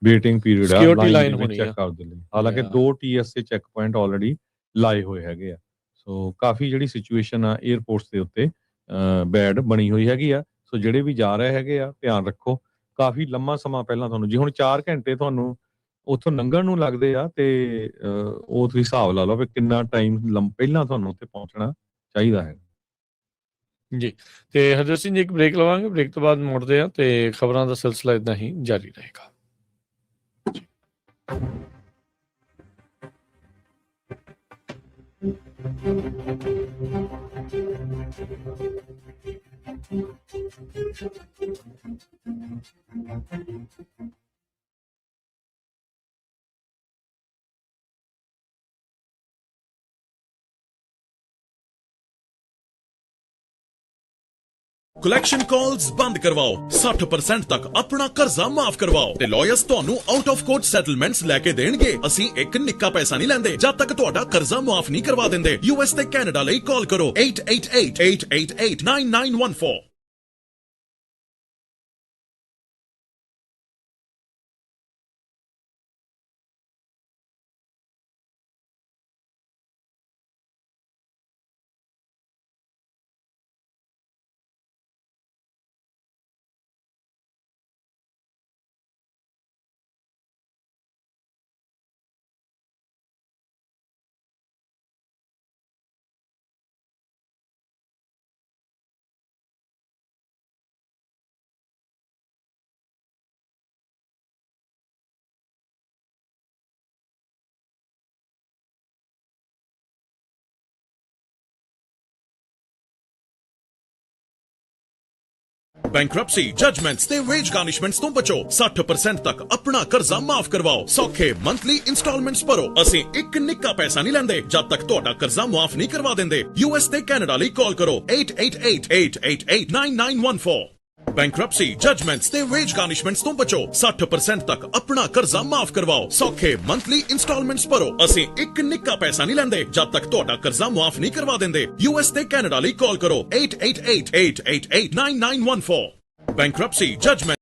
ਵੇਟਿੰਗ ਪੀਰੀਅਡ ਆ ਸਿਕਿਉਰਿਟੀ ਲਾਈਨ ਦੇ ਲਾਈਨ ਵਿੱਚ ਹੋਣੀ ਚੈੱਕ ਆ। ਕਰਨ ਦੇ ਲਈ, ਹਾਲਾਂਕਿ Yeah. 2 TSA check point already ਲਾਏ ਹੋਏ ਹੈਗੇ ਆ। ਸੋ ਕਾਫੀ ਜਿਹੜੀ ਸਿਚੁਏਸ਼ਨ ਆ 에ਅਰਪੋਰਟਸ ਦੇ ਉੱਤੇ ਬੈਡ ਬਣੀ ਹੋਈ ਹੈਗੀ ਆ। ਸੋ ਜਿਹੜੇ ਵੀ ਜਾ ਰਹੇ ਹੈਗੇ ਆ ਧਿਆਨ ਰੱਖੋ, ਕਾਫੀ ਲੰਮਾ ਸਮਾਂ ਪਹਿਲਾਂ ਤੁਹਾਨੂੰ, ਜੇ ਹੁਣ 4 ਘੰਟੇ ਤੁਹਾਨੂੰ ਉੱਥੋਂ ਲੰਘਣ ਨੂੰ ਲੱਗਦੇ ਆ ਤੇ ਉਹ ਤੁਸੀਂ ਹਿਸਾਬ ਲਾ ਲਓ ਵੀ ਕਿੰਨਾ ਟਾਈਮ ਪਹਿਲਾਂ ਤੁਹਾਨੂੰ ਉੱਥੇ ਪਹੁੰਚਣਾ ਚਾਹੀਦਾ ਹੈ। ਜੀ, ਤੇ ਹਰਜੋਤ ਸਿੰਘ ਜੀ ਇੱਕ ਬ੍ਰੇਕ ਲਵਾਂਗੇ, ਬ੍ਰੇਕ ਤੋਂ ਬਾਅਦ ਮੁੜਦੇ ਹਾਂ ਤੇ ਖਬਰਾਂ ਦਾ ਸਿਲਸਿਲਾ ਇਦਾਂ ਹੀ ਜਾਰੀ ਰਹੇਗਾ। ਕਲੈਕਸ਼ਨ ਕਾਲਸ ਬੰਦ ਕਰਵਾਓ, 60% ਤੱਕ ਆਪਣਾ ਕਰਜ਼ਾ ਮਾਫ ਕਰਵਾਓ ਤੇ ਲਾਇਰਸ ਤੁਹਾਨੂੰ ਆਊਟ ਆਫ ਕੋਰਟ ਸੈਟਲਮੈਂਟਸ ਲੈ ਕੇ ਦੇਣਗੇ। ਅਸੀਂ ਇੱਕ ਨਿੱਕਾ ਪੈਸਾ ਨਹੀਂ ਲੈਂਦੇ ਜਦ ਤੱਕ ਤੁਹਾਡਾ ਕਰਜ਼ਾ ਮਾਫ ਨਹੀਂ ਕਰਵਾ ਦਿੰਦੇ। US ਤੇ ਕੈਨੇਡਾ ਲਈ ਕਾਲ ਕਰੋ 8888889914। ਬੈਂਕਰਪਸੀ ਜਜਮੈਂਟਸ ਤੇ ਵੇਜ ਗਾਰਨਿਸ਼ਮੈਂਟਸ ਤੋਂ ਬਚੋ, 60% ਤੱਕ ਆਪਣਾ ਕਰਜ਼ਾ ਮਾਫ ਕਰਵਾਓ। ਸੌਖੇ ਮੰਥਲੀ ਇੰਸਟਾਲਮੈਂਟਸ ਭਰੋ। ਅਸੀਂ ਇੱਕ ਨਿੱਕਾ ਪੈਸਾ ਨਹੀਂ ਲੈਂਦੇ ਜਦ ਤੱਕ ਤੁਹਾਡਾ ਕਰਜ਼ਾ ਮਾਫ ਨਹੀਂ ਕਰਵਾ ਦਿੰਦੇ। US ਤੇ ਕੈਨੇਡਾ ਲਈ ਕਾਲ ਕਰੋ 8888889914। ਬੈਂਕਰਪਸੀ ਜਜਮੈਂਟਸ ਤੇ ਵੇਜ ਗਾਰਨਿਸ਼ਮੈਂਟਸ ਤੋਂ ਬਚੋ, 60% ਤੱਕ ਆਪਣਾ ਕਰਜ਼ਾ ਮਾਫ ਕਰਵਾਓ। ਸੌਖੇ ਮੰਥਲੀ ਇੰਸਟਾਲਮੈਂਟਸ ਭਰੋ। ਅਸੀਂ ਇੱਕ ਨਿੱਕਾ ਪੈਸਾ ਨਹੀਂ ਲੈਂਦੇ ਜਦ ਤੱਕ ਤੁਹਾਡਾ ਕਰਜ਼ਾ ਮਾਫ ਨਹੀਂ ਕਰਵਾ ਦਿੰਦੇ। US ਤੇ ਕੈਨੇਡਾ ਲਈ ਕਾਲ ਕਰੋ 8888889914। ਬੈਂਕਰਪਸੀ ਜਜਮੈਂਟ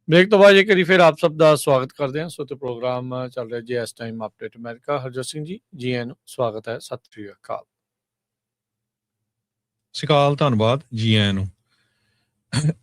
ਬ੍ਰੇਕ ਤੋਂ ਬਾਅਦ ਇੱਕ ਵਾਰੀ ਫਿਰ ਆਪ ਸਭ ਦਾ ਸਵਾਗਤ ਕਰਦੇ ਹਾਂ। ਸੋ ਤੇ ਪ੍ਰੋਗਰਾਮ ਚੱਲ ਰਿਹਾ ਜੀ ਇਸ time update America. Harjot Singh ji ਆਇਆਂ ਨੂੰ ਸਵਾਗਤ ਹੈ। ਸਤਿ ਸ਼੍ਰੀ ਅਕਾਲ। ਸਿਕਾਲ ਧੰਨਵਾਦ ਜੀ ਆਇਆਂ ਨੂੰ।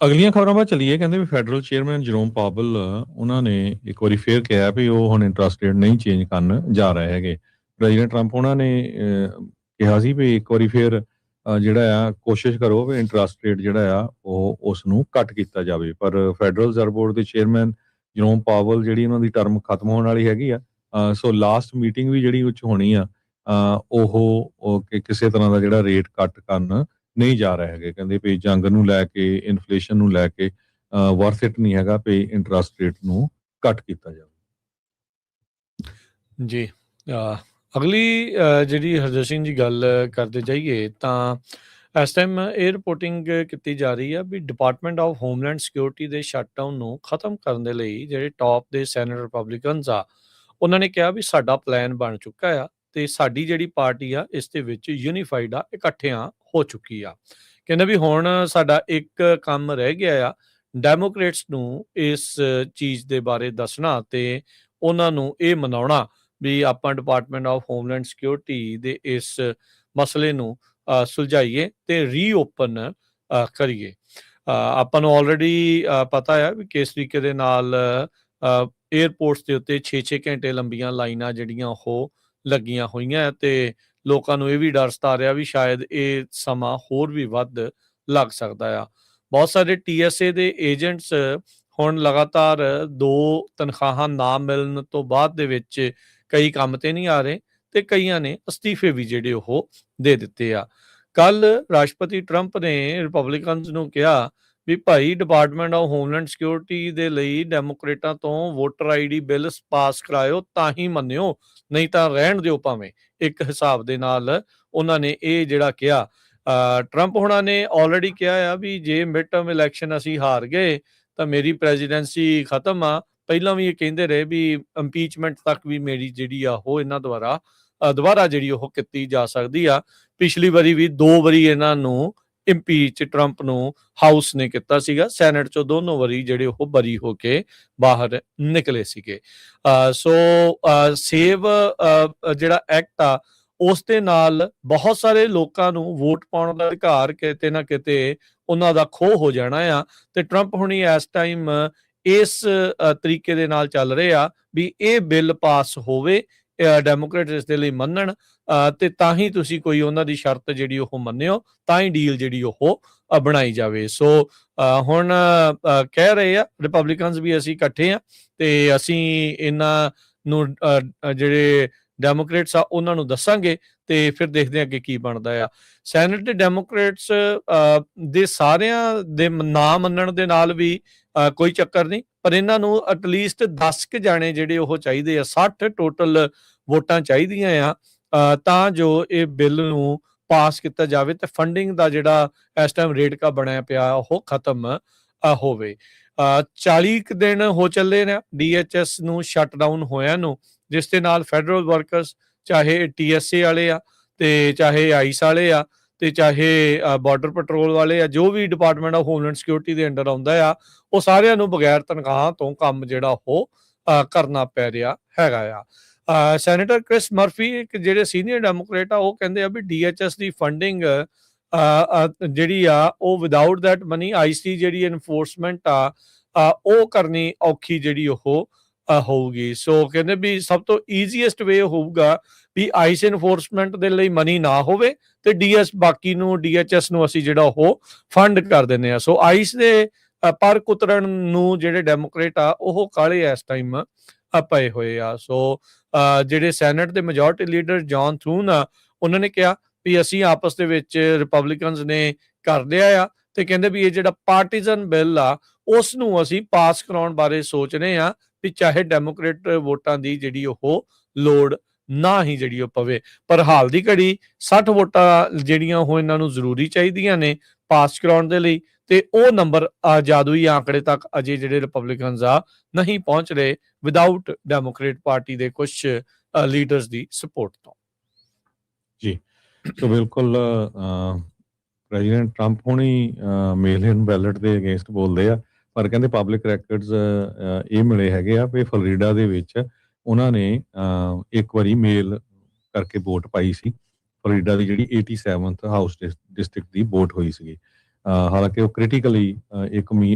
ਅਗਲੀਆਂ ਖਬਰਾਂ ਬਾਅਦ ਚੱਲੀਏ। ਕਹਿੰਦੇ ਵੀ ਫੈਡਰਲ ਚੇਅਰਮੈਨ ਜਰੋਮ ਪਾਵਲ ਉਹਨਾਂ ਨੇ ਇੱਕ ਵਾਰੀ ਫੇਰ ਕਿਹਾ ਵੀ ਉਹ ਹੁਣ ਇੰਟਰਸਟ ਰੇਟ ਨਹੀਂ ਚੇਂਜ ਕਰਨ ਜਾ ਰਹੇ ਹੈਗੇ। ਪ੍ਰੈਜ਼ੀਡੈਂਟ ਟਰੰਪ ਉਹਨਾਂ ਨੇ ਕਿਹਾ ਸੀ ਵੀ ਇੱਕ ਵਾਰੀ ਫੇਰ ਜਿਹੜਾ ਆ ਕੋਸ਼ਿਸ਼ ਕਰੋ ਵੀ ਇੰਟਰਸਟ ਰੇਟ ਜਿਹੜਾ ਆ ਉਹ ਉਸ ਨੂੰ ਘੱਟ ਕੀਤਾ ਜਾਵੇ। ਪਰ ਫੈਡਰਲ ਰਿਜ਼ਰਵ ਬੋਰਡ ਦੇ ਚੇਅਰਮੈਨ ਜਰੋਮ ਪਾਵਲ ਜਿਹੜੀ ਉਹਨਾਂ ਦੀ ਟਰਮ ਖਤਮ ਹੋਣ ਵਾਲੀ ਹੈਗੀ ਆ, ਸੋ ਲਾਸਟ ਮੀਟਿੰਗ ਵੀ ਜਿਹੜੀ ਉਹ 'ਚ ਹੋਣੀ ਆ, ਉਹ ਕਿਸੇ ਤਰ੍ਹਾਂ ਦਾ ਜਿਹੜਾ ਰੇਟ ਕੱਟ ਕਰਨ ਨਹੀਂ ਜਾ ਰਹੇ ਹੈਗੇ। ਕਹਿੰਦੇ ਵੀ ਜੰਗ ਨੂੰ ਲੈ ਕੇ, ਇਨਫਲੇਸ਼ਨ ਨੂੰ ਲੈ ਕੇ ਵਰਥ ਇਟ ਨਹੀਂ ਹੈਗਾ ਵੀ ਇੰਟਰਸਟ ਰੇਟ ਨੂੰ ਘੱਟ ਕੀਤਾ ਜਾਵੇ। ਜੀ ਅਗਲੀ ਜਿਹੜੀ ਹਰਜੋਤ ਸਿੰਘ ਜੀ ਗੱਲ ਕਰਦੇ ਜਾਈਏ ਤਾਂ ਇਸ ਟਾਈਮ ਇਹ ਰਿਪੋਰਟਿੰਗ ਕੀਤੀ ਜਾ ਰਹੀ ਆ ਵੀ ਡਿਪਾਰਟਮੈਂਟ ਆਫ ਹੋਮਲੈਂਡ ਸਿਕਿਉਰਿਟੀ ਦੇ ਸ਼ਟਡਾਊਨ ਨੂੰ ਖਤਮ ਕਰਨ ਦੇ ਲਈ ਜਿਹੜੇ ਟੌਪ ਦੇ ਸੈਨੇਟ ਰਿਪਬਲਿਕਨਸ ਆ, ਉਹਨਾਂ ਨੇ ਕਿਹਾ ਵੀ ਸਾਡਾ ਪਲਾਨ ਬਣ ਚੁੱਕਾ ਆ ਤੇ ਸਾਡੀ ਜਿਹੜੀ ਪਾਰਟੀ ਆ ਇਸ ਦੇ ਵਿੱਚ ਯੂਨੀਫਾਈਡ ਆ, ਇਕੱਠਿਆਂ ਹੋ ਚੁੱਕੀ ਆ। ਕਹਿੰਦੇ ਵੀ ਹੁਣ ਸਾਡਾ ਇੱਕ ਕੰਮ ਰਹਿ ਗਿਆ ਆ, ਡੈਮੋਕ੍ਰੇਟਸ ਨੂੰ ਇਸ ਚੀਜ਼ ਦੇ ਬਾਰੇ ਦੱਸਣਾ ਤੇ ਉਹਨਾਂ ਨੂੰ ਇਹ ਮਨਾਉਣਾ ਵੀ ਆਪਾਂ ਡਿਪਾਰਟਮੈਂਟ ਆਫ ਹੋਮਲੈਂਡ ਸਿਕਿਉਰਿਟੀ ਦੇ ਇਸ ਮਸਲੇ ਨੂੰ ਸੁਲਝਾਈਏ ਤੇ ਰੀਓਪਨ ਕਰੀਏ। ਆਪਾਂ ਨੂੰ ਆਲਰੇਡੀ ਪਤਾ ਆ ਵੀ ਕਿਸ ਤਰੀਕੇ ਦੇ ਨਾਲ ਏਅਰਪੋਰਟਸ ਦੇ ਉੱਤੇ 6-6 ਘੰਟੇ ਲੰਬੀਆਂ ਲਾਈਨਾਂ ਜਿਹੜੀਆਂ ਉਹ ਲੱਗੀਆਂ ਹੋਈਆਂ ਤੇ ਲੋਕਾਂ ਨੂੰ ਇਹ ਵੀ ਡਰ ਸਤਾ ਰਿਹਾ ਵੀ ਸ਼ਾਇਦ ਇਹ ਸਮਾਂ ਹੋਰ ਵੀ ਵੱਧ ਲੱਗ ਸਕਦਾ ਆ। ਬਹੁਤ ਸਾਰੇ TSA ਦੇ ਏਜੰਟਸ ਹੁਣ ਲਗਾਤਾਰ 2 ਤਨਖਾਹਾਂ ਨਾ ਮਿਲਣ ਤੋਂ ਬਾਅਦ ਦੇ ਵਿੱਚ ਕਈ ਕੰਮ ਤੇ ਨਹੀਂ ਆ ਰਹੇ ਤੇ ਕਈਆਂ ਨੇ ਅਸਤੀਫੇ ਵੀ ਜਿਹੜੇ ਉਹ ਦੇ ਦਿੱਤੇ ਆ। ਕੱਲ ਰਾਸ਼ਟਰਪਤੀ ਟਰੰਪ ਨੇ ਰਿਪਬਲਿਕਨਸ ਨੂੰ ਕਿਹਾ ਵੀ ਭਾਈ ਡਿਪਾਰਟਮੈਂਟ ਆਫ ਹੋਮਲੈਂਡ ਸਿਕਿਉਰਿਟੀ ਦੇ ਲਈ ਡੈਮੋਕ੍ਰੇਟਾਂ ਤੋਂ ਵੋਟਰ ID ਬਿੱਲ ਪਾਸ ਕਰਾਇਓ ਤਾਂ ਹੀ ਮੰਨਿਓ, ਨਹੀਂ ਤਾਂ ਰਹਿਣ ਦਿਓ ਭਾਵੇਂ। ਇੱਕ ਹਿਸਾਬ ਦੇ ਨਾਲ ਉਹਨਾਂ ਨੇ ਇਹ ਜਿਹੜਾ ਕਿਹਾ। ਟਰੰਪ ਹੁਣਾਂ ਨੇ ਆਲਰੇਡੀ ਕਿਹਾ ਆ ਵੀ ਜੇ ਮਿਡ ਟਰਮ ਇਲੈਕਸ਼ਨ ਅਸੀਂ ਹਾਰ ਗਏ ਤਾਂ ਮੇਰੀ ਪ੍ਰੈਜ਼ੀਡੈਂਸੀ ਖਤਮ ਆ। ਪਹਿਲਾਂ ਵੀ ਇਹ ਕਹਿੰਦੇ ਰਹੇ ਵੀ ਇੰਪੀਚਮੈਂਟ ਤੱਕ ਵੀ ਮੇਰੀ ਜਿਹੜੀ ਆ ਉਹ ਇਹਨਾਂ ਦੁਬਾਰਾ ਜਿਹੜੀ ਉਹ ਕੀਤੀ ਜਾ ਸਕਦੀ ਆ। ਪਿਛਲੀ ਵਾਰੀ ਵੀ 2 ਵਾਰੀ ਇਹਨਾਂ ਨੂੰ ਇੰਪੀਚ ਟਰੰਪ ਨੂੰ ਹਾਊਸ ਨੇ ਕੀਤਾ ਸੀਗਾ, ਸੈਨੇਟ ਚੋਂ ਦੋਨੋਂ ਵਾਰੀ ਜਿਹੜੇ ਉਹ ਬਰੀ ਹੋ ਕੇ ਬਾਹਰ ਨਿਕਲੇ ਸੀਗੇ। ਸੋ ਸੇਵ ਜਿਹੜਾ ਐਕਟ ਆ ਉਸ ਦੇ ਨਾਲ ਬਹੁਤ ਸਾਰੇ ਲੋਕਾਂ ਨੂੰ ਵੋਟ ਪਾਉਣ ਦਾ ਅਧਿਕਾਰ ਕਿਤੇ ਨਾ ਕਿਤੇ ਉਹਨਾਂ ਦਾ ਖੋਹ ਹੋ ਜਾਣਾ ਆ ਤੇ ਟਰੰਪ ਹੁਣੀ ਇਸ ਟਾਈਮ ਇਸ ਤਰੀਕੇ ਦੇ ਨਾਲ ਚੱਲ ਰਹੇ ਆ ਵੀ ਇਹ ਬਿੱਲ ਪਾਸ ਹੋਵੇ, ਡੈਮੋਕ੍ਰੇਟ ਇਸ ਦੇ ਲਈ ਮੰਨਣ ਤੇ ਤਾਂ ਹੀ ਤੁਸੀਂ ਕੋਈ ਉਹਨਾਂ ਦੀ ਸ਼ਰਤ ਜਿਹੜੀ ਉਹ ਮੰਨਿਓ, ਤਾਂ ਹੀ ਡੀਲ ਜਿਹੜੀ ਉਹ ਬਣਾਈ ਜਾਵੇ। ਸੋ ਹੁਣ ਕਹਿ ਰਹੇ ਆ ਰਿਪਬਲਿਕਨਸ ਵੀ ਅਸੀਂ ਇਕੱਠੇ ਆ ਤੇ ਅਸੀਂ ਇਹਨਾਂ ਨੂੰ ਜਿਹੜੇ ਡੈਮੋਕ੍ਰੇਟਸ ਆ ਉਹਨਾਂ ਨੂੰ ਦੱਸਾਂਗੇ ਤੇ ਫਿਰ ਦੇਖਦੇ ਆ ਅੱਗੇ ਕੀ ਬਣਦਾ ਆ। ਸੈਨੇਟ ਦੇ ਡੈਮੋਕ੍ਰੇਟਸ ਦੇ ਸਾਰਿਆਂ ਦੇ ਨਾ ਮੰਨਣ ਦੇ ਨਾਲ ਵੀ ਕੋਈ ਚੱਕਰ ਨਹੀਂ, ਪਰ ਇਹਨਾਂ ਨੂੰ ਐਟਲੀਸਟ 10 ਕੁ ਜਾਣੇ ਜਿਹੜੇ ਉਹ ਚਾਹੀਦੇ ਆ, 60 ਟੋਟਲ ਵੋਟਾਂ ਚਾਹੀਦੀਆਂ ਆ ਤਾਂ ਜੋ ਇਹ ਬਿੱਲ ਨੂੰ ਪਾਸ ਕੀਤਾ ਜਾਵੇ ਤੇ ਫੰਡਿੰਗ ਦਾ ਜਿਹੜਾ ਇਸ ਟਾਈਮ ਰੇਟ ਬਣਿਆ ਪਿਆ ਉਹ ਖਤਮ ਹੋਵੇ। 40 ਕੁ ਦਿਨ ਹੋ ਚੱਲੇ ਨੇ DHS ਨੂੰ ਸ਼ਟ ਡਾਊਨ ਹੋਇਆ ਨੂੰ, ਜਿਸ ਦੇ ਨਾਲ ਫੈਡਰਲ ਵਰਕਰਸ ਚਾਹੇ TSA ਵਾਲੇ ਆ ਤੇ ਚਾਹੇ ਆਈਸ ਵਾਲੇ ਆ ਤੇ ਚਾਹੇ ਬਾਰਡਰ ਪੈਟਰੋਲ ਵਾਲੇ ਆ, ਜੋ ਵੀ ਡਿਪਾਰਟਮੈਂਟ ਆਫ ਹੋਮਲੈਂਡ ਸਿਕਿਉਰਿਟੀ ਦੇ ਅੰਡਰ ਆਉਂਦਾ ਆ, ਉਹ ਸਾਰਿਆਂ ਨੂੰ ਬਗੈਰ ਤਨਖਾਹਾਂ ਤੋਂ ਕੰਮ ਜਿਹੜਾ ਉਹ ਕਰਨਾ ਪੈ ਰਿਹਾ ਹੈਗਾ ਆ। ਸੈਨੇਟਰ ਕ੍ਰਿਸ ਮਰਫੀ ਇੱਕ ਜਿਹੜੇ ਸੀਨੀਅਰ ਡੈਮੋਕ੍ਰੇਟ ਆ ਉਹ ਕਹਿੰਦੇ ਆ ਵੀ DHS ਦੀ ਫੰਡਿੰਗ ਜਿਹੜੀ ਆ ਉਹ ਵਿਦਆਊਟ ਦੈਟ ਮਨੀ IC ਜਿਹੜੀ ਐਨਫੋਰਸਮੈਂਟ ਆ ਉਹ ਕਰਨੀ ਔਖੀ ਜਿਹੜੀ ਉਹ ਹੋਊਗੀ। ਸੋ ਕਹਿੰਦੇ ਵੀ ਸਭ ਤੋਂ ਈਜ਼ੀਐਸਟ ਵੇ ਹੋਊਗਾ ਵੀ ਆਈਸ ਐਨਫੋਰਸਮੈਂਟ ਦੇ ਲਈ ਮਨੀ ਨਾ ਹੋਵੇ ਤੇ ਬਾਕੀ ਨੂੰ DHS ਨੂੰ ਅਸੀਂ ਜਿਹੜਾ ਉਹ ਫੰਡ ਕਰ ਦਿੰਦੇ ਆ। ਸੋ ਆਈਸ ਦੇ ਪਰ ਕੁਤਰਨ ਨੂੰ ਜਿਹੜੇ ਡੈਮੋਕ੍ਰੇਟ ਆ ਉਹ ਕਾਲੇ ਇਸ ਟਾਈਮ ਪਏ ਹੋਏ ਆ। ਸੋ ਜਿਹੜੇ ਸੈਨੇਟ ਦੇ ਮੈਜੋਰਟੀ ਲੀਡਰ ਜੌਨ ਥਰੂਨ ਆ, ਉਹਨਾਂ ਨੇ ਕਿਹਾ ਵੀ ਅਸੀਂ ਆਪਸ ਦੇ ਵਿੱਚ ਰਿਪਬਲਿਕਨਸ ਨੇ ਕਰ ਲਿਆ ਆ ਤੇ ਕਹਿੰਦੇ ਵੀ ਇਹ ਜਿਹੜਾ ਪਾਰਟੀਜ਼ਨ ਬਿੱਲ ਆ ਉਸ ਨੂੰ ਅਸੀਂ ਪਾਸ ਕਰਾਉਣ ਬਾਰੇ ਸੋਚ ਰਹੇ ਆ ਵੀ ਚਾਹੇ ਡੈਮੋਕ੍ਰੇਟ ਵੋਟਾਂ ਦੀ ਜਿਹੜੀ ਉਹ ਲੋੜ ਨਾ ਹੀ ਜਿਹੜੀ ਉਹ ਪਵੇ। ਪਰ ਹਾਲ ਦੀ ਘੜੀ 60 ਵੋਟਾਂ ਜਿਹੜੀਆਂ ਉਹ ਇਹਨਾਂ ਨੂੰ ਜ਼ਰੂਰੀ ਚਾਹੀਦੀਆਂ ਨੇ ਪਾਸ ਕਰਾਉਣ ਦੇ ਲਈ, ਤੇ ਉਹ ਨੰਬਰ ਜਾਦੂਈ ਆંકੜੇ ਤੱਕ ਅਜੇ ਜਿਹੜੇ ਰਿਪਬਲਿਕਨਸ ਆ ਨਹੀਂ ਪਹੁੰਚ ਰਹੇ ਵਿਦਆਊਟ ਡੈਮੋਕ੍ਰੇਟ ਪਾਰਟੀ ਦੇ ਕੁਝ ਲੀਡਰਸ ਦੀ ਸਪੋਰਟ ਤੋਂ। ਜੀ ਸੋ ਬਿਲਕੁਲ ਪ੍ਰੈਜ਼ੀਡੈਂਟ ਟਰੰਪ ਹੁਣੀ ਮੇਲ ਇਨ ਬੈਲਟ ਦੇ ਅਗੇਂਸਟ ਬੋਲਦੇ ਆ, ਪਰ ਕਹਿੰਦੇ ਪਬਲਿਕ ਰੈਕਰਡਸ ਇਹ ਮਿਲੇ ਹੈਗੇ ਆ ਵੀ ਫਲੋਰੀਡਾ ਦੇ ਵਿੱਚ ਉਹਨਾਂ ਨੇ ਇੱਕ ਵਾਰੀ ਮੇਲ ਕਰਕੇ ਵੋਟ ਪਾਈ ਸੀ। ਫਲੋਰੀਡਾ ਦੀ ਜਿਹੜੀ 87th ਹਾਊਸ ਡਿਸਟ੍ਰਿਕਟ ਦੀ ਵੋਟ ਹੋਈ ਸੀਗੀ। ਹਾਲਾਂਕਿ ਉਹ ਕ੍ਰਿਟੀਕਲੀ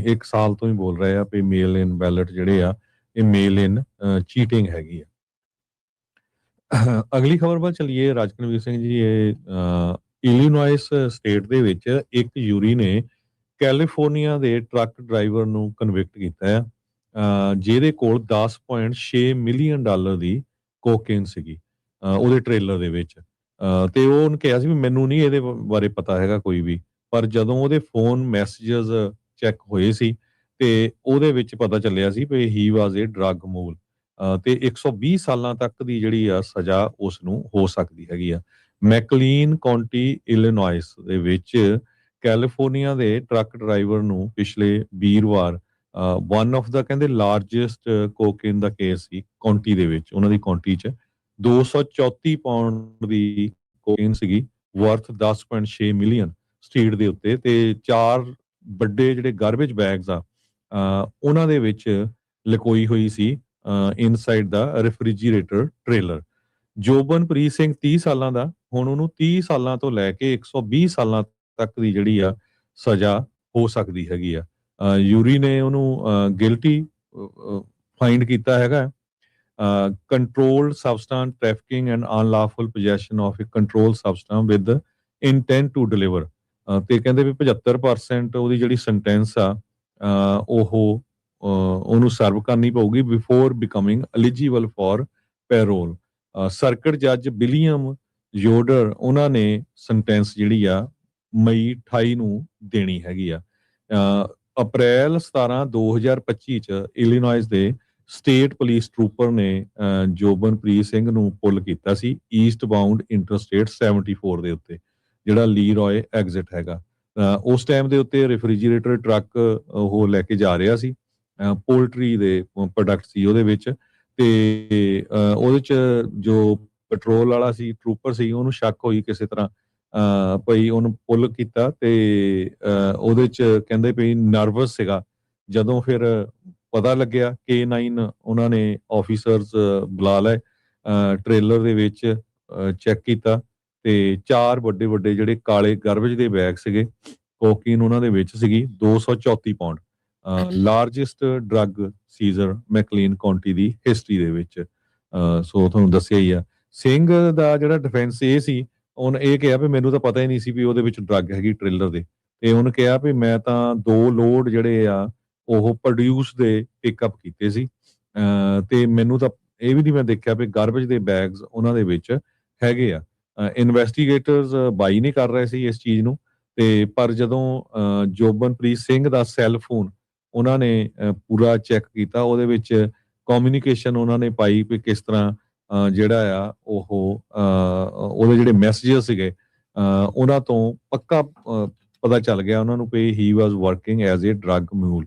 ਇੱਕ ਸਾਲ ਤੋਂ ਹੀ ਬੋਲ ਰਹੇ ਆ ਵੀ ਮੇਲ ਇਨ ਬੈਲਟ ਜਿਹੜੇ ਆ ਇਹ ਮੇਲ ਇਨ ਚੀਟਿੰਗ ਹੈਗੀ ਆ। ਅਗਲੀ ਖਬਰ ਵੱਲ ਚੱਲੀਏ ਰਾਜਕਨਵੀਰ ਸਿੰਘ ਜੀ। ਇਹ ਇਲੀਨੋਇਸ ਸਟੇਟ ਦੇ ਵਿੱਚ ਇੱਕ ਜੂਰੀ ਨੇ ਕੈਲੀਫੋਰਨੀਆ ਦੇ ਟਰੱਕ ਡਰਾਈਵਰ ਨੂੰ ਕਨਵਿਕਟ ਕੀਤਾ ਹੈ, ਜਿਹਦੇ ਕੋਲ $10.6 ਮਿਲੀਅਨ ਦੀ ਕੋਕੇਨ ਸੀਗੀ ਉਹਦੇ ਟ੍ਰੇਲਰ ਦੇ ਵਿੱਚ। ਤੇ ਉਹਨੇ ਕਿਹਾ ਸੀ ਵੀ ਮੈਨੂੰ ਨਹੀਂ ਇਹਦੇ ਬਾਰੇ ਪਤਾ ਹੈਗਾ ਕੋਈ ਵੀ, ਪਰ ਜਦੋਂ ਉਹਦੇ ਫੋਨ ਮੈਸੇਜਸ ਚੈੱਕ ਹੋਏ ਸੀ ਤੇ ਉਹਦੇ ਵਿੱਚ ਪਤਾ ਚੱਲਿਆ ਸੀ ਵੀ ਹੀ ਵਾਜ਼ ਏ ਡਰੱਗ ਮੂਲ, ਤੇ 120 ਸਾਲਾਂ ਤੱਕ ਦੀ ਜਿਹੜੀ ਆ ਸਜ਼ਾ ਉਸ ਨੂੰ ਹੋ ਸਕਦੀ ਹੈਗੀ ਆ। ਮੈਕਲੀਨ ਕਾਉਂਟੀ ਇਲੀਨੋਇਸ ਦੇ ਵਿੱਚ ਕੈਲੀਫੋਰਨੀਆ ਦੇ ਟਰੱਕ ਡਰਾਈਵਰ ਨੂੰ ਪਿਛਲੇ ਵੀਰਵਾਰ ਵਨ ਆਫ ਦਾ ਕਹਿੰਦੇ ਲਾਰਜੈਸਟ ਕੋਕੇਨ ਦਾ ਕੇਸ ਸੀ ਕਾਉਂਟੀ ਦੇ ਵਿੱਚ। ਉਹਨਾਂ ਦੀ ਕਾਉਂਟੀ 'ਚ 234 ਪਾਉਂਡ ਦੀ ਕੋਕੇਨ ਸੀਗੀ ਵਰਥ 10.6 ਮਿਲੀਅਨ ਸਟਰੀਟ ਦੇ ਉੱਤੇ, ਤੇ 4 ਵੱਡੇ ਜਿਹੜੇ ਗਾਰਬੇਜ ਬੈਗਸ ਆ ਉਹਨਾਂ ਦੇ ਵਿੱਚ ਲਕੋਈ ਹੋਈ ਸੀ ਇਨਸਾਈਡ ਦਾ ਰੈਫ੍ਰਿਜਰੇਟਰ ਟ੍ਰੇਲਰ। ਜੋਬਨਪ੍ਰੀਤ ਸਿੰਘ 30 ਸਾਲਾਂ ਦਾ, ਹੁਣ ਉਹਨੂੰ 30 ਸਾਲਾਂ ਤੋਂ ਲੈ ਕੇ 120 ਸਾਲਾਂ ਤੱਕ ਦੀ ਜਿਹੜੀ ਆ ਸਜ਼ਾ ਹੋ ਸਕਦੀ ਹੈਗੀ ਆ। ਯੂਰੀ ਨੇ ਉਹਨੂੰ ਗਿਲਟੀ ਫਾਈਂਡ ਕੀਤਾ ਹੈਗਾ। Controlled substance trafficking and unlawful possession of a controlled substance with intent to deliver, ਤੇ ਕਹਿੰਦੇ ਵੀ 75% ਉਹਦੀ ਜਿਹੜੀ ਸੈਂਟੈਂਸ ਆ ਉਹ ਉਹਨੂੰ ਸਰਵ ਕਰਨੀ ਪਊਗੀ before becoming eligible for parole. Circuit ਜੱਜ ਵਿਲੀਅਮ ਯੋਡਰ ਉਹਨਾਂ ਨੇ ਸੈਂਟੈਂਸ ਜਿਹੜੀ ਆ ਮਈ 28 ਨੂੰ ਦੇਣੀ ਹੈਗੀ ਆ। ਅਪ੍ਰੈਲ 17 2025 ਚ ਇਲੀਨੋਇਸ ਦੇ ਸਟੇਟ ਪੁਲਿਸ ਟਰੂਪਰ ਨੇ ਜੋਬਨਪ੍ਰੀਤ ਸਿੰਘ ਨੂੰ ਪੁੱਲ ਕੀਤਾ ਸੀ ਈਸਟ ਬਾਉਂਡ ਇੰਟਰਸਟੇਟ 74 ਦੇ ਉੱਤੇ, ਜਿਹੜਾ ਲੀਰੋਏ ਐਗਜ਼ਿਟ ਹੈਗਾ। ਉਸ ਟਾਈਮ ਦੇ ਉੱਤੇ ਰੈਫ੍ਰਿਜਰੇਟਰ ਟਰੱਕ ਉਹ ਲੈ ਕੇ ਜਾ ਰਿਹਾ ਸੀ, ਪੋਲਟਰੀ ਦੇ ਪ੍ਰੋਡਕਟ ਸੀ ਉਹਦੇ ਵਿੱਚ, ਤੇ ਉਹਦੇ ਚ ਜੋ ਪੈਟਰੋਲ ਵਾਲਾ ਸੀ ਟਰੂਪਰ ਸੀ ਉਹਨੂੰ ਸ਼ੱਕ ਹੋਈ ਕਿਸੇ ਤਰ੍ਹਾਂ ਭਈ ਉਹਨੂੰ ਪੁੱਲ ਕੀਤਾ, ਤੇ ਉਹਦੇ ਚ ਕਹਿੰਦੇ ਭਈ ਨਰਵਸ ਸੀਗਾ। ਜਦੋਂ ਫਿਰ ਪਤਾ ਲੱਗਿਆ K9 ਉਹਨਾਂ ਨੇ ਆਫੀਸਰਸ ਬੁਲਾ ਲਏ, ਟ੍ਰੇਲਰ ਦੇ ਵਿੱਚ ਚੈੱਕ ਕੀਤਾ ਤੇ 4 ਵੱਡੇ ਜਿਹੜੇ ਕਾਲੇ ਗਾਰਬੇਜ ਦੇ ਬੈਗ ਸੀਗੇ, ਕੋਕੀਨ ਉਹਨਾਂ ਦੇ ਵਿੱਚ ਸੀਗੀ 234 pound, largest drug seizure McLean county ਦੀ ਹਿਸਟਰੀ ਦੇ ਵਿੱਚ। ਸੋ ਤੁਹਾਨੂੰ ਦੱਸਿਆ ਹੀ ਆ। ਸਿੰਘ ਦਾ ਜਿਹੜਾ ਡਿਫੈਂਸ ਇਹ ਸੀ, ਉਹਨੇ ਇਹ ਕਿਹਾ ਵੀ ਮੈਨੂੰ ਤਾਂ ਪਤਾ ਹੀ ਨਹੀਂ ਸੀ ਵੀ ਉਹਦੇ ਵਿੱਚ ਡਰੱਗ ਹੈਗੀ ਟ੍ਰੇਲਰ ਦੇ, ਤੇ ਉਹਨੇ ਕਿਹਾ ਵੀ ਮੈਂ ਤਾਂ 2 ਲੋਡ ਜਿਹੜੇ ਆ ਉਹ ਪ੍ਰੋਡਿਊਸ ਦੇ ਪਿਕਅਪ ਕੀਤੇ ਸੀ, ਤੇ ਮੈਨੂੰ ਤਾਂ ਇਹ ਵੀ ਨਹੀਂ ਮੈਂ ਦੇਖਿਆ ਵੀ ਗਾਰਬੇਜ ਦੇ ਬੈਗਸ ਉਹਨਾਂ ਦੇ ਵਿੱਚ ਹੈਗੇ ਆ। ਇਨਵੈਸਟੀਗੇਟਰਸ ਬਾਈ ਨਹੀਂ ਕਰ ਰਹੇ ਸੀ ਇਸ ਚੀਜ਼ ਨੂੰ, ਤੇ ਪਰ ਜਦੋਂ ਜੋਬਨਪ੍ਰੀਤ ਸਿੰਘ ਦਾ ਸੈੱਲ ਫੋਨ ਉਹਨਾਂ ਨੇ ਪੂਰਾ ਚੈੱਕ ਕੀਤਾ, ਉਹਦੇ ਵਿੱਚ ਕਮਿਊਨੀਕੇਸ਼ਨ ਉਹਨਾਂ ਨੇ ਪਾਈ ਵੀ ਕਿਸ ਤਰ੍ਹਾਂ ਜਿਹੜਾ ਆ ਉਹ ਉਹਦੇ ਜਿਹੜੇ ਮੈਸੇਜਸ ਸੀਗੇ ਉਹਨਾਂ ਤੋਂ ਪੱਕਾ ਪਤਾ ਚੱਲ ਗਿਆ ਉਹਨਾਂ ਨੂੰ ਵੀ ਹੀ ਵਾਜ਼ ਵਰਕਿੰਗ ਐਜ਼ ਏ ਡਰੱਗ ਮਿਊਲ।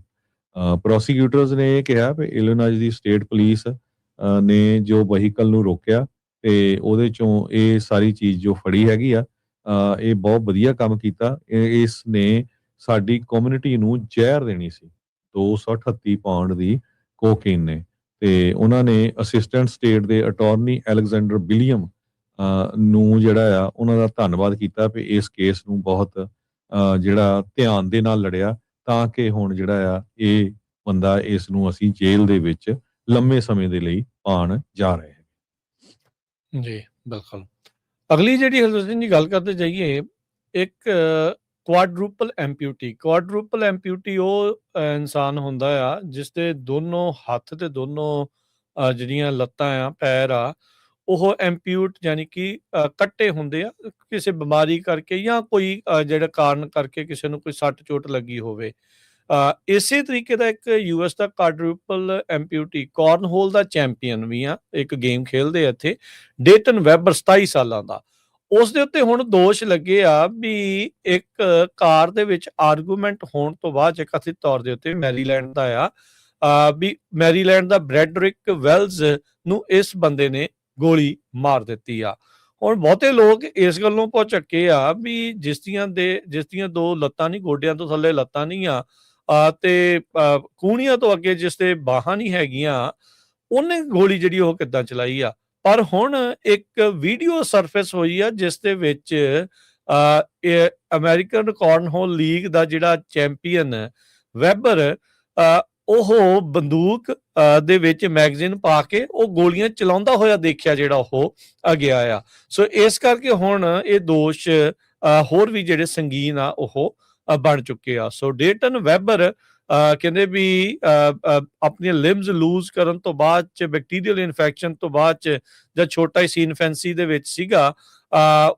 ਪ੍ਰੋਸੀਕਿਊਟਰਸ ਨੇ ਇਹ ਕਿਹਾ ਵੀ ਇਲੀਨੋਇਸ ਦੀ ਸਟੇਟ ਪੁਲਿਸ ਨੇ ਜੋ ਵਹੀਕਲ ਨੂੰ ਰੋਕਿਆ ਤੇ ਉਹਦੇ ਚੋਂ ਇਹ ਸਾਰੀ ਚੀਜ਼ ਜੋ ਫੜੀ ਹੈਗੀ ਆ, ਇਹ ਬਹੁਤ ਵਧੀਆ ਕੰਮ ਕੀਤਾ। ਇਸ ਨੇ ਸਾਡੀ ਕਮਿਊਨਿਟੀ ਨੂੰ ਜ਼ਹਿਰ ਦੇਣੀ ਸੀ 238 ਪਾਉਂਡ ਦੀ ਕੋਕੇਨ ਨੇ, ਤੇ ਉਹਨਾਂ ਨੇ ਅਸਿਸਟੈਂਟ ਸਟੇਟ ਦੇ ਅਟਾਰਨੀ ਅਲੈਗਜ਼ੈਂਡਰ ਵਿਲੀਅਮ ਨੂੰ ਜਿਹੜਾ ਆ ਉਹਨਾਂ ਦਾ ਧੰਨਵਾਦ ਕੀਤਾ ਵੀ ਇਸ ਕੇਸ ਨੂੰ ਬਹੁਤ ਜਿਹੜਾ ਧਿਆਨ ਦੇ ਨਾਲ ਲੜਿਆ, ਤਾਂ ਕਿ ਹੁਣ ਜਿਹੜਾ ਆ ਇਹ ਬੰਦਾ ਇਸ ਨੂੰ ਅਸੀਂ ਜੇਲ੍ਹ ਦੇ ਵਿੱਚ ਲੰਮੇ ਸਮੇਂ ਦੇ ਲਈ ਪਾਉਣ ਜਾ ਰਹੇ ਹਾਂ। ਜੀ ਬਿਲਕੁਲ। ਅਗਲੀ ਜਿਹੜੀ ਹਰਜੋਤ ਜੀ ਗੱਲ ਕਰਦੇ ਜਾਈਏ, ਇੱਕ ਕੁਆਡਰੂਪਲ ਐਮਪਿਊਟੀ ਉਹ ਇਨਸਾਨ ਹੁੰਦਾ ਆ ਜਿਸ ਦੇ ਦੋਨੋਂ ਹੱਥ ਤੇ ਦੋਨੋਂ ਜਿਹੜੀਆਂ ਲੱਤਾਂ ਆ ਪੈਰ ਆ ਉਹ ਐਮਪਿਊਟ ਯਾਨੀ ਕਿ ਕੱਟੇ ਹੁੰਦੇ ਆ ਕਿਸੇ ਬਿਮਾਰੀ ਕਰਕੇ ਜਾਂ ਕੋਈ ਜਿਹੜਾ ਕਾਰਨ ਕਰਕੇ ਕਿਸੇ ਨੂੰ ਕੋਈ ਸੱਟ ਚੋਟ ਲੱਗੀ ਹੋਵੇ। ਇਸੇ ਤਰੀਕੇ ਦਾ ਇੱਕ ਯੂਐਸ ਦਾ ਕੁਆਡਰੂਪਲ ਐਮਪਿਊਟੀ ਕਾਰਨਹੋਲ ਦਾ ਚੈਂਪੀਅਨ ਵੀ ਆ, ਇੱਕ ਗੇਮ ਖੇਲਦੇ ਆ ਇੱਥੇ, ਡੇਟਨ ਵੈਬਰ 27 ਸਾਲਾਂ ਦਾ। ਉਸ ਦੇ ਉੱਤੇ ਹੁਣ ਦੋਸ਼ ਲੱਗੇ ਆ ਵੀ ਇੱਕ ਕਾਰ ਦੇ ਵਿੱਚ ਆਰਗੂਮੈਂਟ ਹੋਣ ਤੋਂ ਬਾਅਦ 'ਚ ਕਥਿਤ ਤੌਰ ਦੇ ਉੱਤੇ ਮੈਰੀਲੈਂਡ ਦਾ ਵੀ ਮੈਰੀਲੈਂਡ ਦਾ ਬ੍ਰੈਡਰਿਕ ਵੈਲਜ਼ ਨੂੰ ਇਸ ਬੰਦੇ ਨੇ ਗੋਲੀ ਮਾਰ ਦਿੱਤੀ ਆ। ਹੁਣ ਬਹੁਤੇ ਲੋਕ ਇਸ ਗੱਲੋਂ ਭੁਚੱਕੇ ਆ ਵੀ ਜਿਸ ਦੀਆਂ ਦੋ ਲੱਤਾਂ ਨਹੀਂ, ਗੋਡਿਆਂ ਤੋਂ ਥੱਲੇ ਲੱਤਾਂ ਨਹੀਂ ਆ ਤੇ ਕੂਹਣੀਆਂ ਤੋਂ ਅੱਗੇ ਜਿਸ ਦੇ ਬਾਹਾਂ ਨਹੀਂ ਹੈਗੀਆਂ, ਉਹਨੇ ਗੋਲੀ ਜਿਹੜੀ ਉਹ ਕਿੱਦਾਂ ਚਲਾਈ ਆ। ਪਰ ਹੁਣ ਇੱਕ ਵੀਡੀਓ ਸਰਫੇਸ ਹੋਈ ਆ ਜਿਸ ਦੇ ਵਿੱਚ ਅਮਰੀਕਨ ਕਾਰਨਹੋਲ ਲੀਗ ਦਾ ਜਿਹੜਾ ਚੈਂਪੀਅਨ ਵੈਬਰ, ਉਹ ਬੰਦੂਕ ਦੇ ਵਿੱਚ ਮੈਗਜ਼ੀਨ ਪਾ ਕੇ ਉਹ ਗੋਲੀਆਂ ਚਲਾਉਂਦਾ ਹੋਇਆ ਦੇਖਿਆ ਜਿਹੜਾ ਉਹ ਗਿਆ ਆ। ਸੋ ਇਸ ਕਰਕੇ ਹੁਣ ਇਹ ਦੋਸ਼ ਹੋਰ ਵੀ ਜਿਹੜੇ ਸੰਗੀਨ ਆ ਉਹ ਬਣ ਚੁੱਕੇ ਆ। ਸੋ ਡੇਟਨ ਵੈਬਰ ਕਹਿੰਦੇ ਵੀ ਆਪਣੀਆਂ ਲਿੰਬਸ ਲੂਜ਼ ਕਰਨ ਤੋਂ ਬਾਅਦ 'ਚ, ਬੈਕਟੀਰੀਅਲ ਇਨਫੈਕਸ਼ਨ ਤੋਂ ਬਾਅਦ 'ਚ, ਜਾਂ ਛੋਟਾ ਹੀ ਸੀ ਇਨਫੈਂਸੀ ਦੇ ਵਿੱਚ ਸੀਗਾ,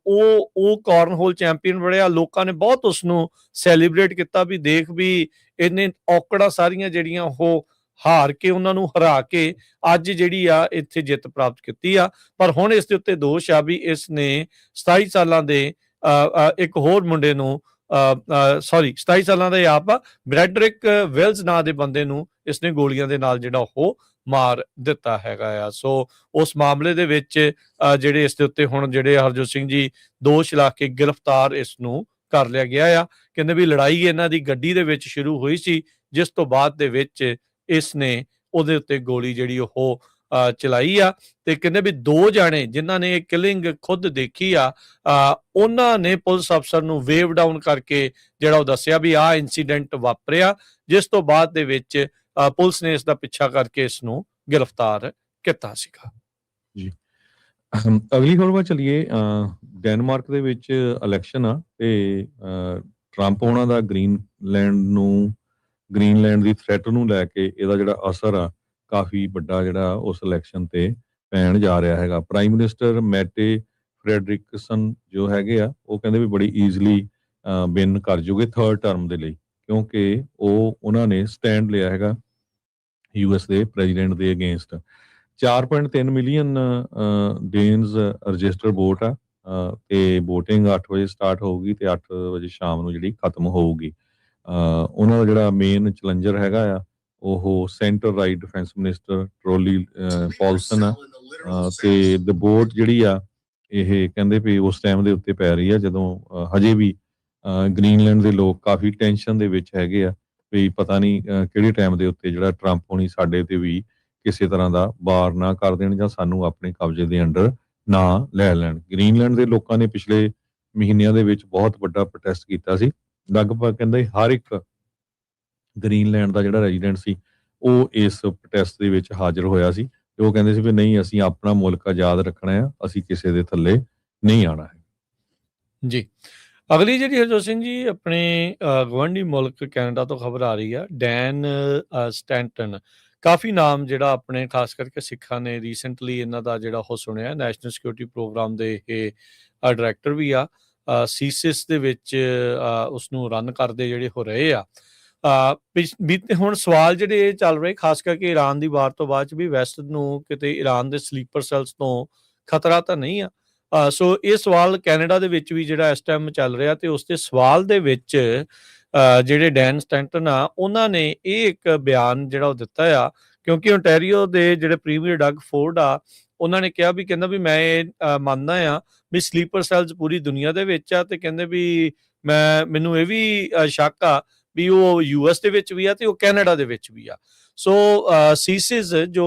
ਉਹ ਕਾਰਨਹੋਲ ਚੈਂਪੀਅਨ ਬਣਿਆ। ਲੋਕਾਂ ਨੇ ਬਹੁਤ ਉਸਨੂੰ ਸੈਲੀਬ੍ਰੇਟ ਕੀਤਾ ਵੀ ਦੇਖ ਵੀ ਇਹਨੇ ਔਕੜਾਂ ਸਾਰੀਆਂ ਜਿਹੜੀਆਂ ਉਹ ਹਾਰ ਕੇ, ਉਹਨਾਂ ਨੂੰ ਹਰਾ ਕੇ ਅੱਜ ਜਿਹੜੀ ਆ ਇੱਥੇ ਜਿੱਤ ਪ੍ਰਾਪਤ ਕੀਤੀ ਆ। ਪਰ ਹੁਣ ਇਸ ਦੇ ਉੱਤੇ ਦੋਸ਼ ਆ ਵੀ ਇਸ ਨੇ 27 ਸਾਲਾਂ ਦੇ ਇੱਕ ਹੋਰ ਮੁੰਡੇ ਨੂੰ 27 ਸਾਲਾਂ ਦਾ ਆਪ ਆ, ਬ੍ਰੈਡਰਿਕ ਵੈਲਜ਼ ਨਾਂ ਦੇ ਬੰਦੇ ਨੂੰ ਇਸਨੇ ਗੋਲੀਆਂ ਦੇ ਨਾਲ ਜਿਹੜਾ ਉਹ ਮਾਰ ਦਿੱਤਾ ਹੈਗਾ ਆ। ਸੋ ਉਸ ਮਾਮਲੇ ਦੇ ਵਿੱਚ ਜਿਹੜੇ ਇਸ ਦੇ ਉੱਤੇ ਹੁਣ ਜਿਹੜੇ ਹਰਜੋਤ ਸਿੰਘ ਜੀ ਦੋਸ਼ ਲਾ ਕੇ ਗ੍ਰਿਫਤਾਰ ਇਸ ਨੂੰ ਕਰ ਲਿਆ ਗਿਆ ਆ। ਕਹਿੰਦੇ ਵੀ ਲੜਾਈ ਇਹਨਾਂ ਦੀ ਗੱਡੀ ਦੇ ਵਿੱਚ ਸ਼ੁਰੂ ਹੋਈ ਸੀ, ਜਿਸ ਤੋਂ ਬਾਅਦ ਦੇ ਵਿੱਚ ਇਸ ਨੇ ਉਹਦੇ ਉੱਤੇ ਗੋਲੀ ਜਿਹੜੀ ਉਹ ਚਲਾਈ ਆ। ਤੇ ਕਹਿੰਦੇ ਵੀ 2 ਜਾਣੇ ਜਿਨ੍ਹਾਂ ਨੇ ਇਹ ਕਿਲਿੰਗ ਖੁਦ ਦੇਖੀ ਆ, ਉਹਨਾਂ ਨੇ ਪੁਲਿਸ ਅਫਸਰ ਨੂੰ ਵੇਵ ਡਾਊਨ ਕਰਕੇ ਜਿਹੜਾ ਉਹ ਦੱਸਿਆ ਵੀ ਆਹ ਇੰਸੀਡੈਂਟ ਵਾਪਰਿਆ, ਜਿਸ ਤੋਂ ਬਾਅਦ ਦੇ ਵਿੱਚ ਪੁਲਿਸ ਨੇ ਇਸ ਦਾ ਪਿੱਛਾ ਕਰਕੇ ਇਸ ਨੂੰ ਗ੍ਰਿਫਤਾਰ ਕੀਤਾ ਸੀਗਾ। ਜੀ, ਅਗਲੀ ਖਬਰ ਵੱਲ ਚਲੀਏ। ਡੈਨਮਾਰਕ ਦੇ ਵਿੱਚ ਇਲੈਕਸ਼ਨ ਆ ਤੇ ਟਰੰਪ ਉਹਨਾਂ ਦਾ ਗ੍ਰੀਨਲੈਂਡ ਦੀ ਥ੍ਰੈਟ ਨੂੰ ਲੈ ਕੇ ਇਹਦਾ ਜਿਹੜਾ ਅਸਰ ਆ ਕਾਫੀ ਵੱਡਾ ਜਿਹੜਾ ਉਸ ਇਲੈਕਸ਼ਨ ਤੇ ਪੈਣ ਜਾ ਰਿਹਾ ਹੈਗਾ। ਪ੍ਰਾਈਮ ਮਿਨਿਸਟਰ ਮੈਟੇ ਫਰੈਡਰਿਕਸਨ ਜੋ ਹੈਗੇ ਆ, ਉਹ ਕਹਿੰਦੇ ਵੀ ਬੜੀ ਈਜ਼ਲੀ ਵਿਨ ਕਰ ਜੂਗੇ 3rd ਟਰਮ ਦੇ ਲਈ, ਕਿਉਂਕਿ ਉਹਨਾਂ ਨੇ ਸਟੈਂਡ ਲਿਆ ਹੈਗਾ ਯੂਐਸ ਦੇ ਪ੍ਰੈਜ਼ੀਡੈਂਟ ਦੇ against. 4.3 million dens register vote ਆ ਤੇ VOTING 8 ਵਜੇ ਸਟਾਰਟ ਹੋਊਗੀ ਤੇ 8 ਵਜੇ ਸ਼ਾਮ ਨੂੰ ਜਿਹੜੀ ਖਤਮ ਹੋਊਗੀ। ਉਹਨਾਂ ਦਾ ਜਿਹੜਾ ਮੇਨ ਚੈਲੰਜਰ ਹੈਗਾ ਆ ਉਹ centre right defence minister Troels Poulsen ਆ ਤੇ ਦ ਵੋਟ ਜਿਹੜੀ ਆ ਇਹ ਕਹਿੰਦੇ ਵੀ ਉਸ ਟਾਈਮ ਦੇ ਉੱਤੇ ਪੈ ਰਹੀ ਆ ਜਦੋਂ ਹਜੇ ਵੀ ਗ੍ਰੀਨਲੈਂਡ ਦੇ ਲੋਕ ਕਾਫੀ ਟੈਨਸ਼ਨ ਦੇ ਵਿੱਚ ਹੈਗੇ ਆ ਵੀ ਪਤਾ ਨਹੀਂ ਕਿਹੜੇ ਟਾਈਮ ਦੇ ਉੱਤੇ ਜਿਹੜਾ ਟਰੰਪ ਹੋਣੀ ਸਾਡੇ ਤੇ ਵੀ ਕਿਸੇ ਤਰ੍ਹਾਂ ਦਾ ਵਾਰ ਨਾ ਕਰ ਦੇਣ ਜਾਂ ਸਾਨੂੰ ਆਪਣੇ ਕਬਜ਼ੇ ਦੇ ਅੰਡਰ ਨਾ ਲੈ ਲੈਣ। ਗ੍ਰੀਨਲੈਂਡ ਦੇ ਲੋਕਾਂ ਨੇ ਪਿਛਲੇ ਮਹੀਨਿਆਂ ਦੇ ਵਿੱਚ ਬਹੁਤ ਵੱਡਾ ਪ੍ਰੋਟੈਸਟ ਕੀਤਾ ਸੀ। ਲਗਭਗ ਕਹਿੰਦੇ ਹਰ ਇੱਕ ਗ੍ਰੀਨਲੈਂਡ ਦਾ ਜਿਹੜਾ ਰੈਜ਼ੀਡੈਂਟ ਸੀ ਉਹ ਇਸ ਪ੍ਰੋਟੈਸਟ ਦੇ ਵਿੱਚ ਹਾਜ਼ਰ ਹੋਇਆ ਸੀ ਤੇ ਉਹ ਕਹਿੰਦੇ ਸੀ ਵੀ ਨਹੀਂ, ਅਸੀਂ ਆਪਣਾ ਮੁਲਕ ਆਜ਼ਾਦ ਰੱਖਣਾ ਆ, ਅਸੀਂ ਕਿਸੇ ਦੇ ਥੱਲੇ ਨਹੀਂ ਆਉਣਾ ਹੈ। ਜੀ, ਅਗਲੀ ਜਿਹੜੀ ਹਰਜੋਤ ਸਿੰਘ ਜੀ ਆਪਣੇ ਗੁਆਂਢੀ ਮੁਲਕ ਕੈਨੇਡਾ ਤੋਂ ਖਬਰ ਆ ਰਹੀ ਆ। ਡੈਨ ਸਟੈਂਟਨ, ਕਾਫੀ ਨਾਮ ਜਿਹੜਾ ਆਪਣੇ ਖਾਸ ਕਰਕੇ ਸਿੱਖਾਂ ਨੇ ਰੀਸੈਂਟਲੀ ਇਹਨਾਂ ਦਾ ਜਿਹੜਾ ਉਹ ਸੁਣਿਆ। ਨੈਸ਼ਨਲ ਸਿਕਿਉਰਿਟੀ ਪ੍ਰੋਗਰਾਮ ਦੇ ਇਹ ਡਾਇਰੈਕਟਰ ਵੀ ਆ, ਸੀਸਿਸ ਦੇ ਵਿੱਚ ਉਸਨੂੰ ਰਨ ਕਰਦੇ ਜਿਹੜੇ ਹੋ ਰਹੇ ਆ। ਹੁਣ ਸਵਾਲ ਜਿਹੜੇ ਇਹ ਚੱਲ ਰਹੇ ਖਾਸ ਕਰਕੇ ਈਰਾਨ ਦੀ ਵਾਰ ਤੋਂ ਬਾਅਦ 'ਚ ਵੀ ਵੈਸਟ ਨੂੰ ਕਿਤੇ ਈਰਾਨ ਦੇ ਸਲੀਪਰ ਸੈਲਸ ਤੋਂ ਖਤਰਾ ਤਾਂ ਨਹੀਂ ਆ। ਸੋ ਇਹ ਸਵਾਲ ਕੈਨੇਡਾ ਦੇ ਵਿੱਚ ਵੀ ਜਿਹੜਾ ਇਸ ਟਾਈਮ ਚੱਲ ਰਿਹਾ ਤੇ ਉਸ ਦੇ ਸਵਾਲ ਦੇ ਵਿੱਚ ਜਿਹੜੇ ਡੈਨ ਸਟੈਂਟਨ ਆ ਉਹਨਾਂ ਨੇ ਇਹ ਇੱਕ ਬਿਆਨ ਜਿਹੜਾ ਉਹ ਦਿੱਤਾ ਆ, ਕਿਉਂਕਿ ਓਨਟਾਰੀਓ ਦੇ ਜਿਹੜੇ ਪ੍ਰੀਮੀਅਰ ਡਗ ਫੋਰਡ ਆ ਉਹਨਾਂ ਨੇ ਕਿਹਾ ਵੀ ਕਹਿੰਦਾ ਵੀ ਮੈਂ ਇਹ ਮੰਨਦਾ ਆ ਵੀ ਸਲੀਪਰ ਸੈਲਸ ਪੂਰੀ ਦੁਨੀਆ ਦੇ ਵਿੱਚ ਆ ਤੇ ਕਹਿੰਦੇ ਵੀ ਮੈਨੂੰ ਇਹ ਵੀ ਸ਼ੱਕ ਆ ਵੀ ਉਹ ਯੂਐਸ ਦੇ ਵਿੱਚ ਵੀ ਆ ਤੇ ਉਹ ਕੈਨੇਡਾ ਦੇ ਵਿੱਚ ਵੀ ਆ। ਸੋ ਸੀਸਿਸ ਜੋ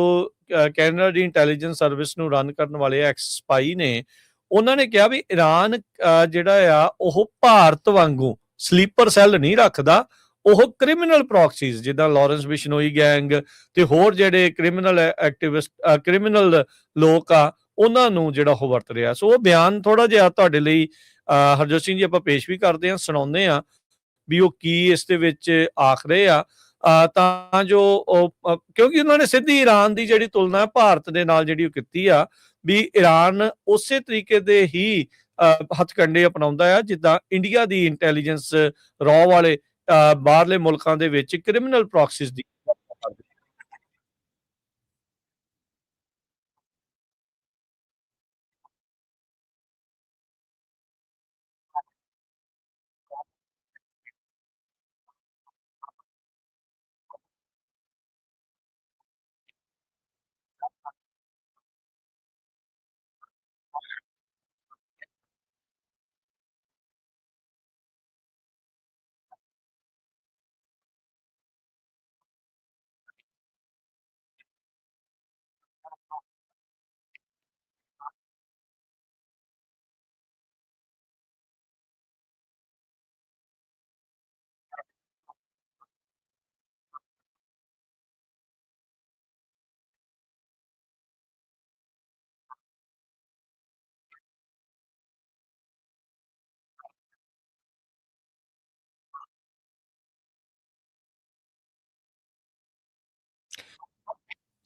ਕੈਨੇਡਾ ਦੀ ਇੰਟੈਲੀਜੈਂਸ ਸਰਵਿਸ ਨੂੰ ਰਨ ਕਰਨ ਵਾਲੇ ਐਕਸ ਸਪਾਈ ਨੇ, ਉਹਨਾਂ ਨੇ ਕਿਹਾ ਵੀ ਈਰਾਨ ਜਿਹੜਾ ਆ ਉਹ ਭਾਰਤ ਵਾਂਗੂ ਸਲੀਪਰ ਸੈੱਲ ਨਹੀਂ ਰੱਖਦਾ, ਉਹ ਕ੍ਰਿਮੀਨਲ ਪ੍ਰੋਕਸੀਜ਼ ਜਿੱਦਾਂ ਲਾਰੈਂਸ ਬਿਸ਼ਨੋਈ ਗੈਂਗ ਤੇ ਹੋਰ ਜਿਹੜੇ ਕ੍ਰਿਮੀਨਲ ਐਕਟਿਵਿਸਟ ਕ੍ਰਿਮੀਨਲ ਲੋਕ ਆ ਉਹਨਾਂ ਨੂੰ ਜਿਹੜਾ ਉਹ ਵਰਤ ਰਿਹਾ। ਸੋ ਉਹ ਬਿਆਨ ਥੋੜਾ ਜਿਹਾ ਤੁਹਾਡੇ ਲਈ ਹਰਜੋਤ ਸਿੰਘ ਜੀ ਆਪਾਂ ਪੇਸ਼ ਵੀ ਕਰਦੇ ਹਾਂ, ਸੁਣਾਉਂਦੇ ਹਾਂ ਵੀ ਉਹ ਕੀ ਇਸ ਦੇ ਵਿੱਚ ਆਖ ਰਹੇ ਆ, ਤਾਂ ਜੋ ਕਿਉਂਕਿ ਉਹਨਾਂ ਨੇ ਸਿੱਧੀ ਈਰਾਨ ਦੀ ਜਿਹੜੀ ਤੁਲਨਾ ਭਾਰਤ ਦੇ ਨਾਲ ਜਿਹੜੀ ਉਹ ਕੀਤੀ ਆ ਵੀ ਈਰਾਨ ਉਸੇ ਤਰੀਕੇ ਦੇ ਹੀ ਹੱਥਕੰਡੇ ਅਪਣਾਉਂਦਾ ਆ ਜਿੱਦਾਂ ਇੰਡੀਆ ਦੀ ਇੰਟੈਲੀਜੈਂਸ ਰॉ ਵਾਲੇ ਬਾਹਰਲੇ ਮੁਲਕਾਂ ਦੇ ਵਿੱਚ ਕ੍ਰਿਮੀਨਲ ਪ੍ਰੋਕਸੀਜ਼ ਦੀ ਵਰਤੋਂ ਕਰਦੇ।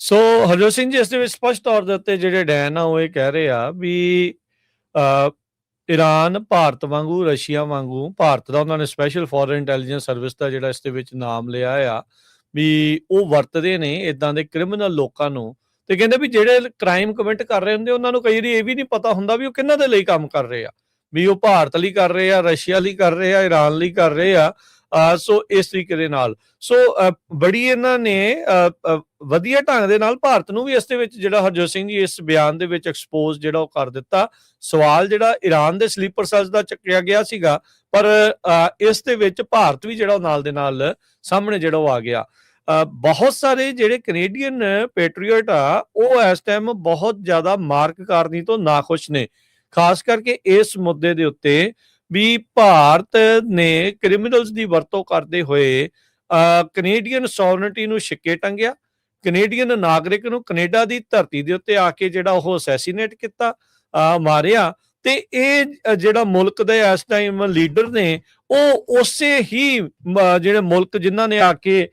ਸੋ ਹਰਜੋਤ ਸਿੰਘ ਜੀ, ਇਸ ਦੇ ਵਿੱਚ ਸਪਸ਼ਟ ਤੌਰ ਦੇ ਉੱਤੇ ਜਿਹੜੇ ਡੈਨ ਆ ਉਹ ਇਹ ਕਹਿ ਰਹੇ ਆ ਵੀ ਈਰਾਨ ਭਾਰਤ ਵਾਂਗੂ, ਰਸ਼ੀਆ ਵਾਂਗੂ, ਭਾਰਤ ਦਾ ਉਹਨਾਂ ਨੇ ਸਪੈਸ਼ਲ ਫੋਰਨ ਇੰਟੈਲੀਜੈਂਸ ਸਰਵਿਸ ਦਾ ਜਿਹੜਾ ਇਸ ਦੇ ਵਿੱਚ ਨਾਮ ਲਿਆ ਆ ਵੀ ਉਹ ਵਰਤਦੇ ਨੇ ਇਦਾਂ ਦੇ ਕ੍ਰਿਮੀਨਲ ਲੋਕਾਂ ਨੂੰ। ਤੇ ਕਹਿੰਦੇ ਵੀ ਜਿਹੜੇ ਕ੍ਰਾਈਮ ਕਮਿਟ ਕਰ ਰਹੇ ਹੁੰਦੇ ਉਹਨਾਂ ਨੂੰ ਕਈ ਵਾਰੀ ਇਹ ਵੀ ਨਹੀਂ ਪਤਾ ਹੁੰਦਾ ਵੀ ਉਹ ਕਿਹਨਾਂ ਦੇ ਲਈ ਕੰਮ ਕਰ ਰਹੇ ਆ, ਵੀ ਉਹ ਭਾਰਤ ਲਈ ਕਰ ਰਹੇ ਆ, ਰਸ਼ੀਆ ਲਈ ਕਰ ਰਹੇ ਆ, ਈਰਾਨ ਲਈ ਕਰ ਰਹੇ ਆ। ਸੋ ਇਸ ਤਰੀਕੇ ਦੇ ਨਾਲ ਸੋ ਬੜੀ ਇਹਨਾਂ ਨੇ ਵਧੀਆ ਢੰਗ ਦੇ ਨਾਲ ਭਾਰਤ ਨੂੰ ਵੀ ਇਸ ਦੇ ਵਿੱਚ ਜਿਹੜਾ ਹਰਜੋਤ ਸਿੰਘ ਜੀ ਇਸ ਬਿਆਨ ਦੇ ਵਿੱਚ ਐਕਸਪੋਜ਼ ਜਿਹੜਾ ਉਹ ਕਰ ਦਿੱਤਾ। ਸਵਾਲ ਜਿਹੜਾ ਈਰਾਨ ਦੇ ਸਲੀਪਰ ਸੈਲਸ ਦਾ ਚੱਕਿਆ ਗਿਆ ਸੀਗਾ, ਪਰ ਇਸ ਦੇ ਵਿੱਚ ਭਾਰਤ ਵੀ ਜਿਹੜਾ ਨਾਲ ਦੇ ਨਾਲ ਸਾਹਮਣੇ ਜਿਹੜਾ ਉਹ ਆ ਗਿਆ। ਬਹੁਤ ਸਾਰੇ ਜਿਹੜੇ ਕੈਨੇਡੀਅਨ ਪੈਟਰੀਅਟ ਆ ਉਹ ਇਸ ਟਾਈਮ ਬਹੁਤ ਜ਼ਿਆਦਾ ਮਾਰਕ ਕਾਰਨੀ ਤੋਂ ਨਾਖੁਸ਼ ਨੇ, ਖਾਸ ਕਰਕੇ ਇਸ ਮੁੱਦੇ ਦੇ ਉੱਤੇ ਵੀ ਭਾਰਤ ਨੇ ਕ੍ਰਿਮੀਨਲਸ ਦੀ ਵਰਤੋਂ ਕਰਦੇ ਹੋਏ ਕੈਨੇਡੀਅਨ ਸੋਵਰਨਿਟੀ ਨੂੰ ਛਿੱਕੇ ਟੰਗਿਆ, ਕੈਨੇਡੀਅਨ ਨਾਗਰਿਕ ਨੂੰ ਕੈਨੇਡਾ ਦੀ ਧਰਤੀ ਦੇ ਉੱਤੇ ਆ ਕੇ ਜਿਹੜਾ ਉਹ ਅਸੈਸੀਨੇਟ ਕੀਤਾ, ਮਾਰਿਆ। ਤੇ ਇਹ ਜਿਹੜਾ ਮੁਲਕ ਦੇ ਇਸ ਟਾਈਮ ਲੀਡਰ ਨੇ ਉਹ ਉਸੇ ਹੀ ਜਿਹੜੇ ਮੁਲਕ ਜਿਨ੍ਹਾਂ ਨੇ ਆ ਕੇ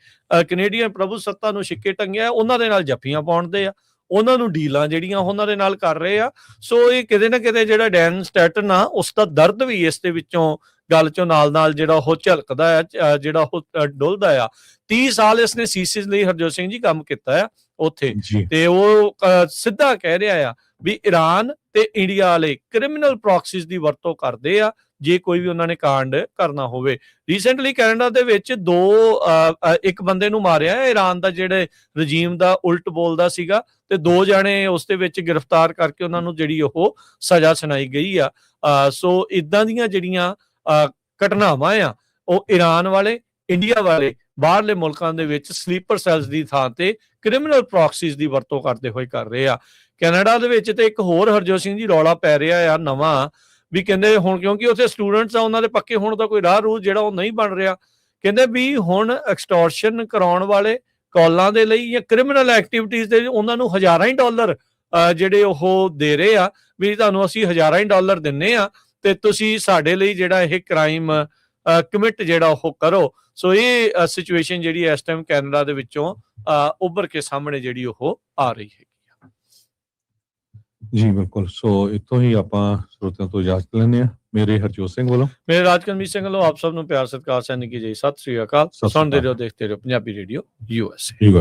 ਕੈਨੇਡੀਅਨ ਪ੍ਰਭੂ ਸੱਤਾ ਨੂੰ ਛਿੱਕੇ ਟੰਗਿਆ ਉਹਨਾਂ ਦੇ ਨਾਲ ਜੱਫੀਆਂ ਪਾਉਂਦੇ ਆ, ਉਹਨਾਂ ਨੂੰ ਡੀਲਾਂ ਜਿਹੜੀਆਂ ਉਹਨਾਂ ਦੇ ਨਾਲ ਕਰ ਰਹੇ ਆ। ਸੋ ਇਹ ਕਿਤੇ ਨਾ ਕਿਤੇ ਜਿਹੜਾ ਡੈਨ ਸਟੈਟਨ ਆ ਉਸ ਦਾ ਦਰਦ ਵੀ ਇਸ ਦੇ ਵਿੱਚੋਂ ਗੱਲ ਚੋਂ ਨਾਲ ਜਿਹੜਾ ਉਹ ਝਲਕਦਾ ਆ, ਜਿਹੜਾ ਉਹ ਡੁੱਲਦਾ ਆ। 30 ਸਾਲ ਇਸਨੇ ਸੀਸੀਜ਼ ਲਈ ਹਰਜੋਤ ਸਿੰਘ ਜੀ ਕੰਮ ਕੀਤਾ ਆ ਉੱਥੇ, ਤੇ ਉਹ ਸਿੱਧਾ ਕਹਿ ਰਿਹਾ ਆ ਵੀ ਈਰਾਨ ਤੇ ਇੰਡੀਆ ਵਾਲੇ ਕ੍ਰਿਮੀਨਲ ਪ੍ਰੋਕਸੀਜ਼ ਦੀ ਵਰਤੋਂ ਕਰਦੇ ਆ ਜੇ ਕੋਈ ਵੀ ਉਹਨਾਂ ਨੇ ਕਾਂਡ ਕਰਨਾ ਹੋਵੇ। ਰੀਸੈਂਟਲੀ ਕੈਨੇਡਾ ਦੇ ਵਿੱਚ ਇੱਕ ਬੰਦੇ ਨੂੰ ਮਾਰਿਆ ਈਰਾਨ ਦਾ ਜਿਹੜੇ ਰਜੀਮ ਦਾ ਉਲਟ ਬੋਲਦਾ ਸੀਗਾ, ਤੇ 2 ਜਾਣੇ ਉਸ ਦੇ ਵਿੱਚ ਗ੍ਰਿਫਤਾਰ ਕਰਕੇ ਉਹਨਾਂ ਨੂੰ ਜਿਹੜੀ ਉਹ ਸਜ਼ਾ ਸੁਣਾਈ ਗਈ ਆ। ਸੋ ਇਦਾਂ ਦੀਆਂ ਜਿਹੜੀਆਂ ਘਟਨਾਵਾਂ ਆ ਉਹ ਈਰਾਨ ਵਾਲੇ, ਇੰਡੀਆ ਵਾਲੇ ਬਾਹਰਲੇ ਮੁਲਕਾਂ ਦੇ ਵਿੱਚ ਸਲੀਪਰ ਸੈਲਸ ਦੀ ਥਾਂ ਤੇ ਕ੍ਰਿਮੀਨਲ ਪ੍ਰੋਕਸੀਜ਼ ਦੀ ਵਰਤੋਂ ਕਰਦੇ ਹੋਏ ਕਰ ਰਹੇ ਆ। ਕੈਨੇਡਾ ਦੇ ਵਿੱਚ ਤੇ ਇੱਕ ਹੋਰ ਹਰਜੋਤ ਸਿੰਘ ਜੀ ਰੌਲਾ ਪੈ ਰਿਹਾ ਆ ਨਵਾਂ, ਵੀ ਕਹਿੰਦੇ ਹੁਣ ਕਿਉਂਕਿ ਉੱਥੇ ਸਟੂਡੈਂਟਸ ਆ ਉਹਨਾਂ ਦੇ ਪੱਕੇ ਹੋਣ ਦਾ ਕੋਈ ਰਾਹ ਰੂਲ ਜਿਹੜਾ ਉਹ ਨਹੀਂ ਬਣ ਰਿਹਾ, ਕਹਿੰਦੇ ਵੀ ਹੁਣ ਐਕਸਟੋਰਸ਼ਨ ਕਰਾਉਣ ਵਾਲੇ ਕਾਲਾਂ ਦੇ ਲਈ ਜਾਂ ਕ੍ਰਿਮੀਨਲ ਐਕਟੀਵਿਟੀਜ਼ ਦੇ ਉਹਨਾਂ ਨੂੰ ਹਜ਼ਾਰਾਂ ਹੀ ਡਾਲਰ ਜਿਹੜੇ ਉਹ ਦੇ ਰਹੇ ਆ ਵੀ ਤੁਹਾਨੂੰ ਅਸੀਂ ਹਜ਼ਾਰਾਂ ਹੀ ਡਾਲਰ ਦਿੰਨੇ ਆ ਤੇ ਤੁਸੀਂ ਸਾਡੇ ਲਈ ਜਿਹੜਾ ਇਹ ਕ੍ਰਾਈਮ ਕਮਿਟ ਜਿਹੜਾ ਉਹ ਕਰੋ। ਸੋ ਇਹ ਸਿਚੁਏਸ਼ਨ ਜਿਹੜੀ ਇਸ ਟਾਈਮ ਕੈਨੇਡਾ ਦੇ ਵਿੱਚੋਂ ਉੱਭਰ ਕੇ ਸਾਹਮਣੇ ਜਿਹੜੀ ਉਹ ਆ ਰਹੀ ਹੈਗੀ ਆ। ਜੀ ਬਿਲਕੁਲ। ਸੋ ਇੱਥੋਂ ਹੀ ਆਪਾਂ ਸਰੋਤਿਆਂ ਤੋਂ ਇਜਾਜ਼ਤ ਲੈਂਦੇ ਆ। ਮੇਰੇ ਹਰਜੋਤ ਸਿੰਘ ਵੱਲੋਂ, ਮੇਰੇ ਰਾਜਕਰਮਜੀਤ ਸਿੰਘ ਵੱਲੋਂ ਆਪ ਸਭ ਨੂੰ ਪਿਆਰ ਸਤਿਕਾਰ ਸੈਨਿਕ ਜੀ ਸਤਿ ਸ੍ਰੀ ਅਕਾਲ। ਸੁਣਦੇ ਰਹੋ, ਦੇਖਦੇ ਰਹੋ ਪੰਜਾਬੀ ਰੇਡੀਓ USA।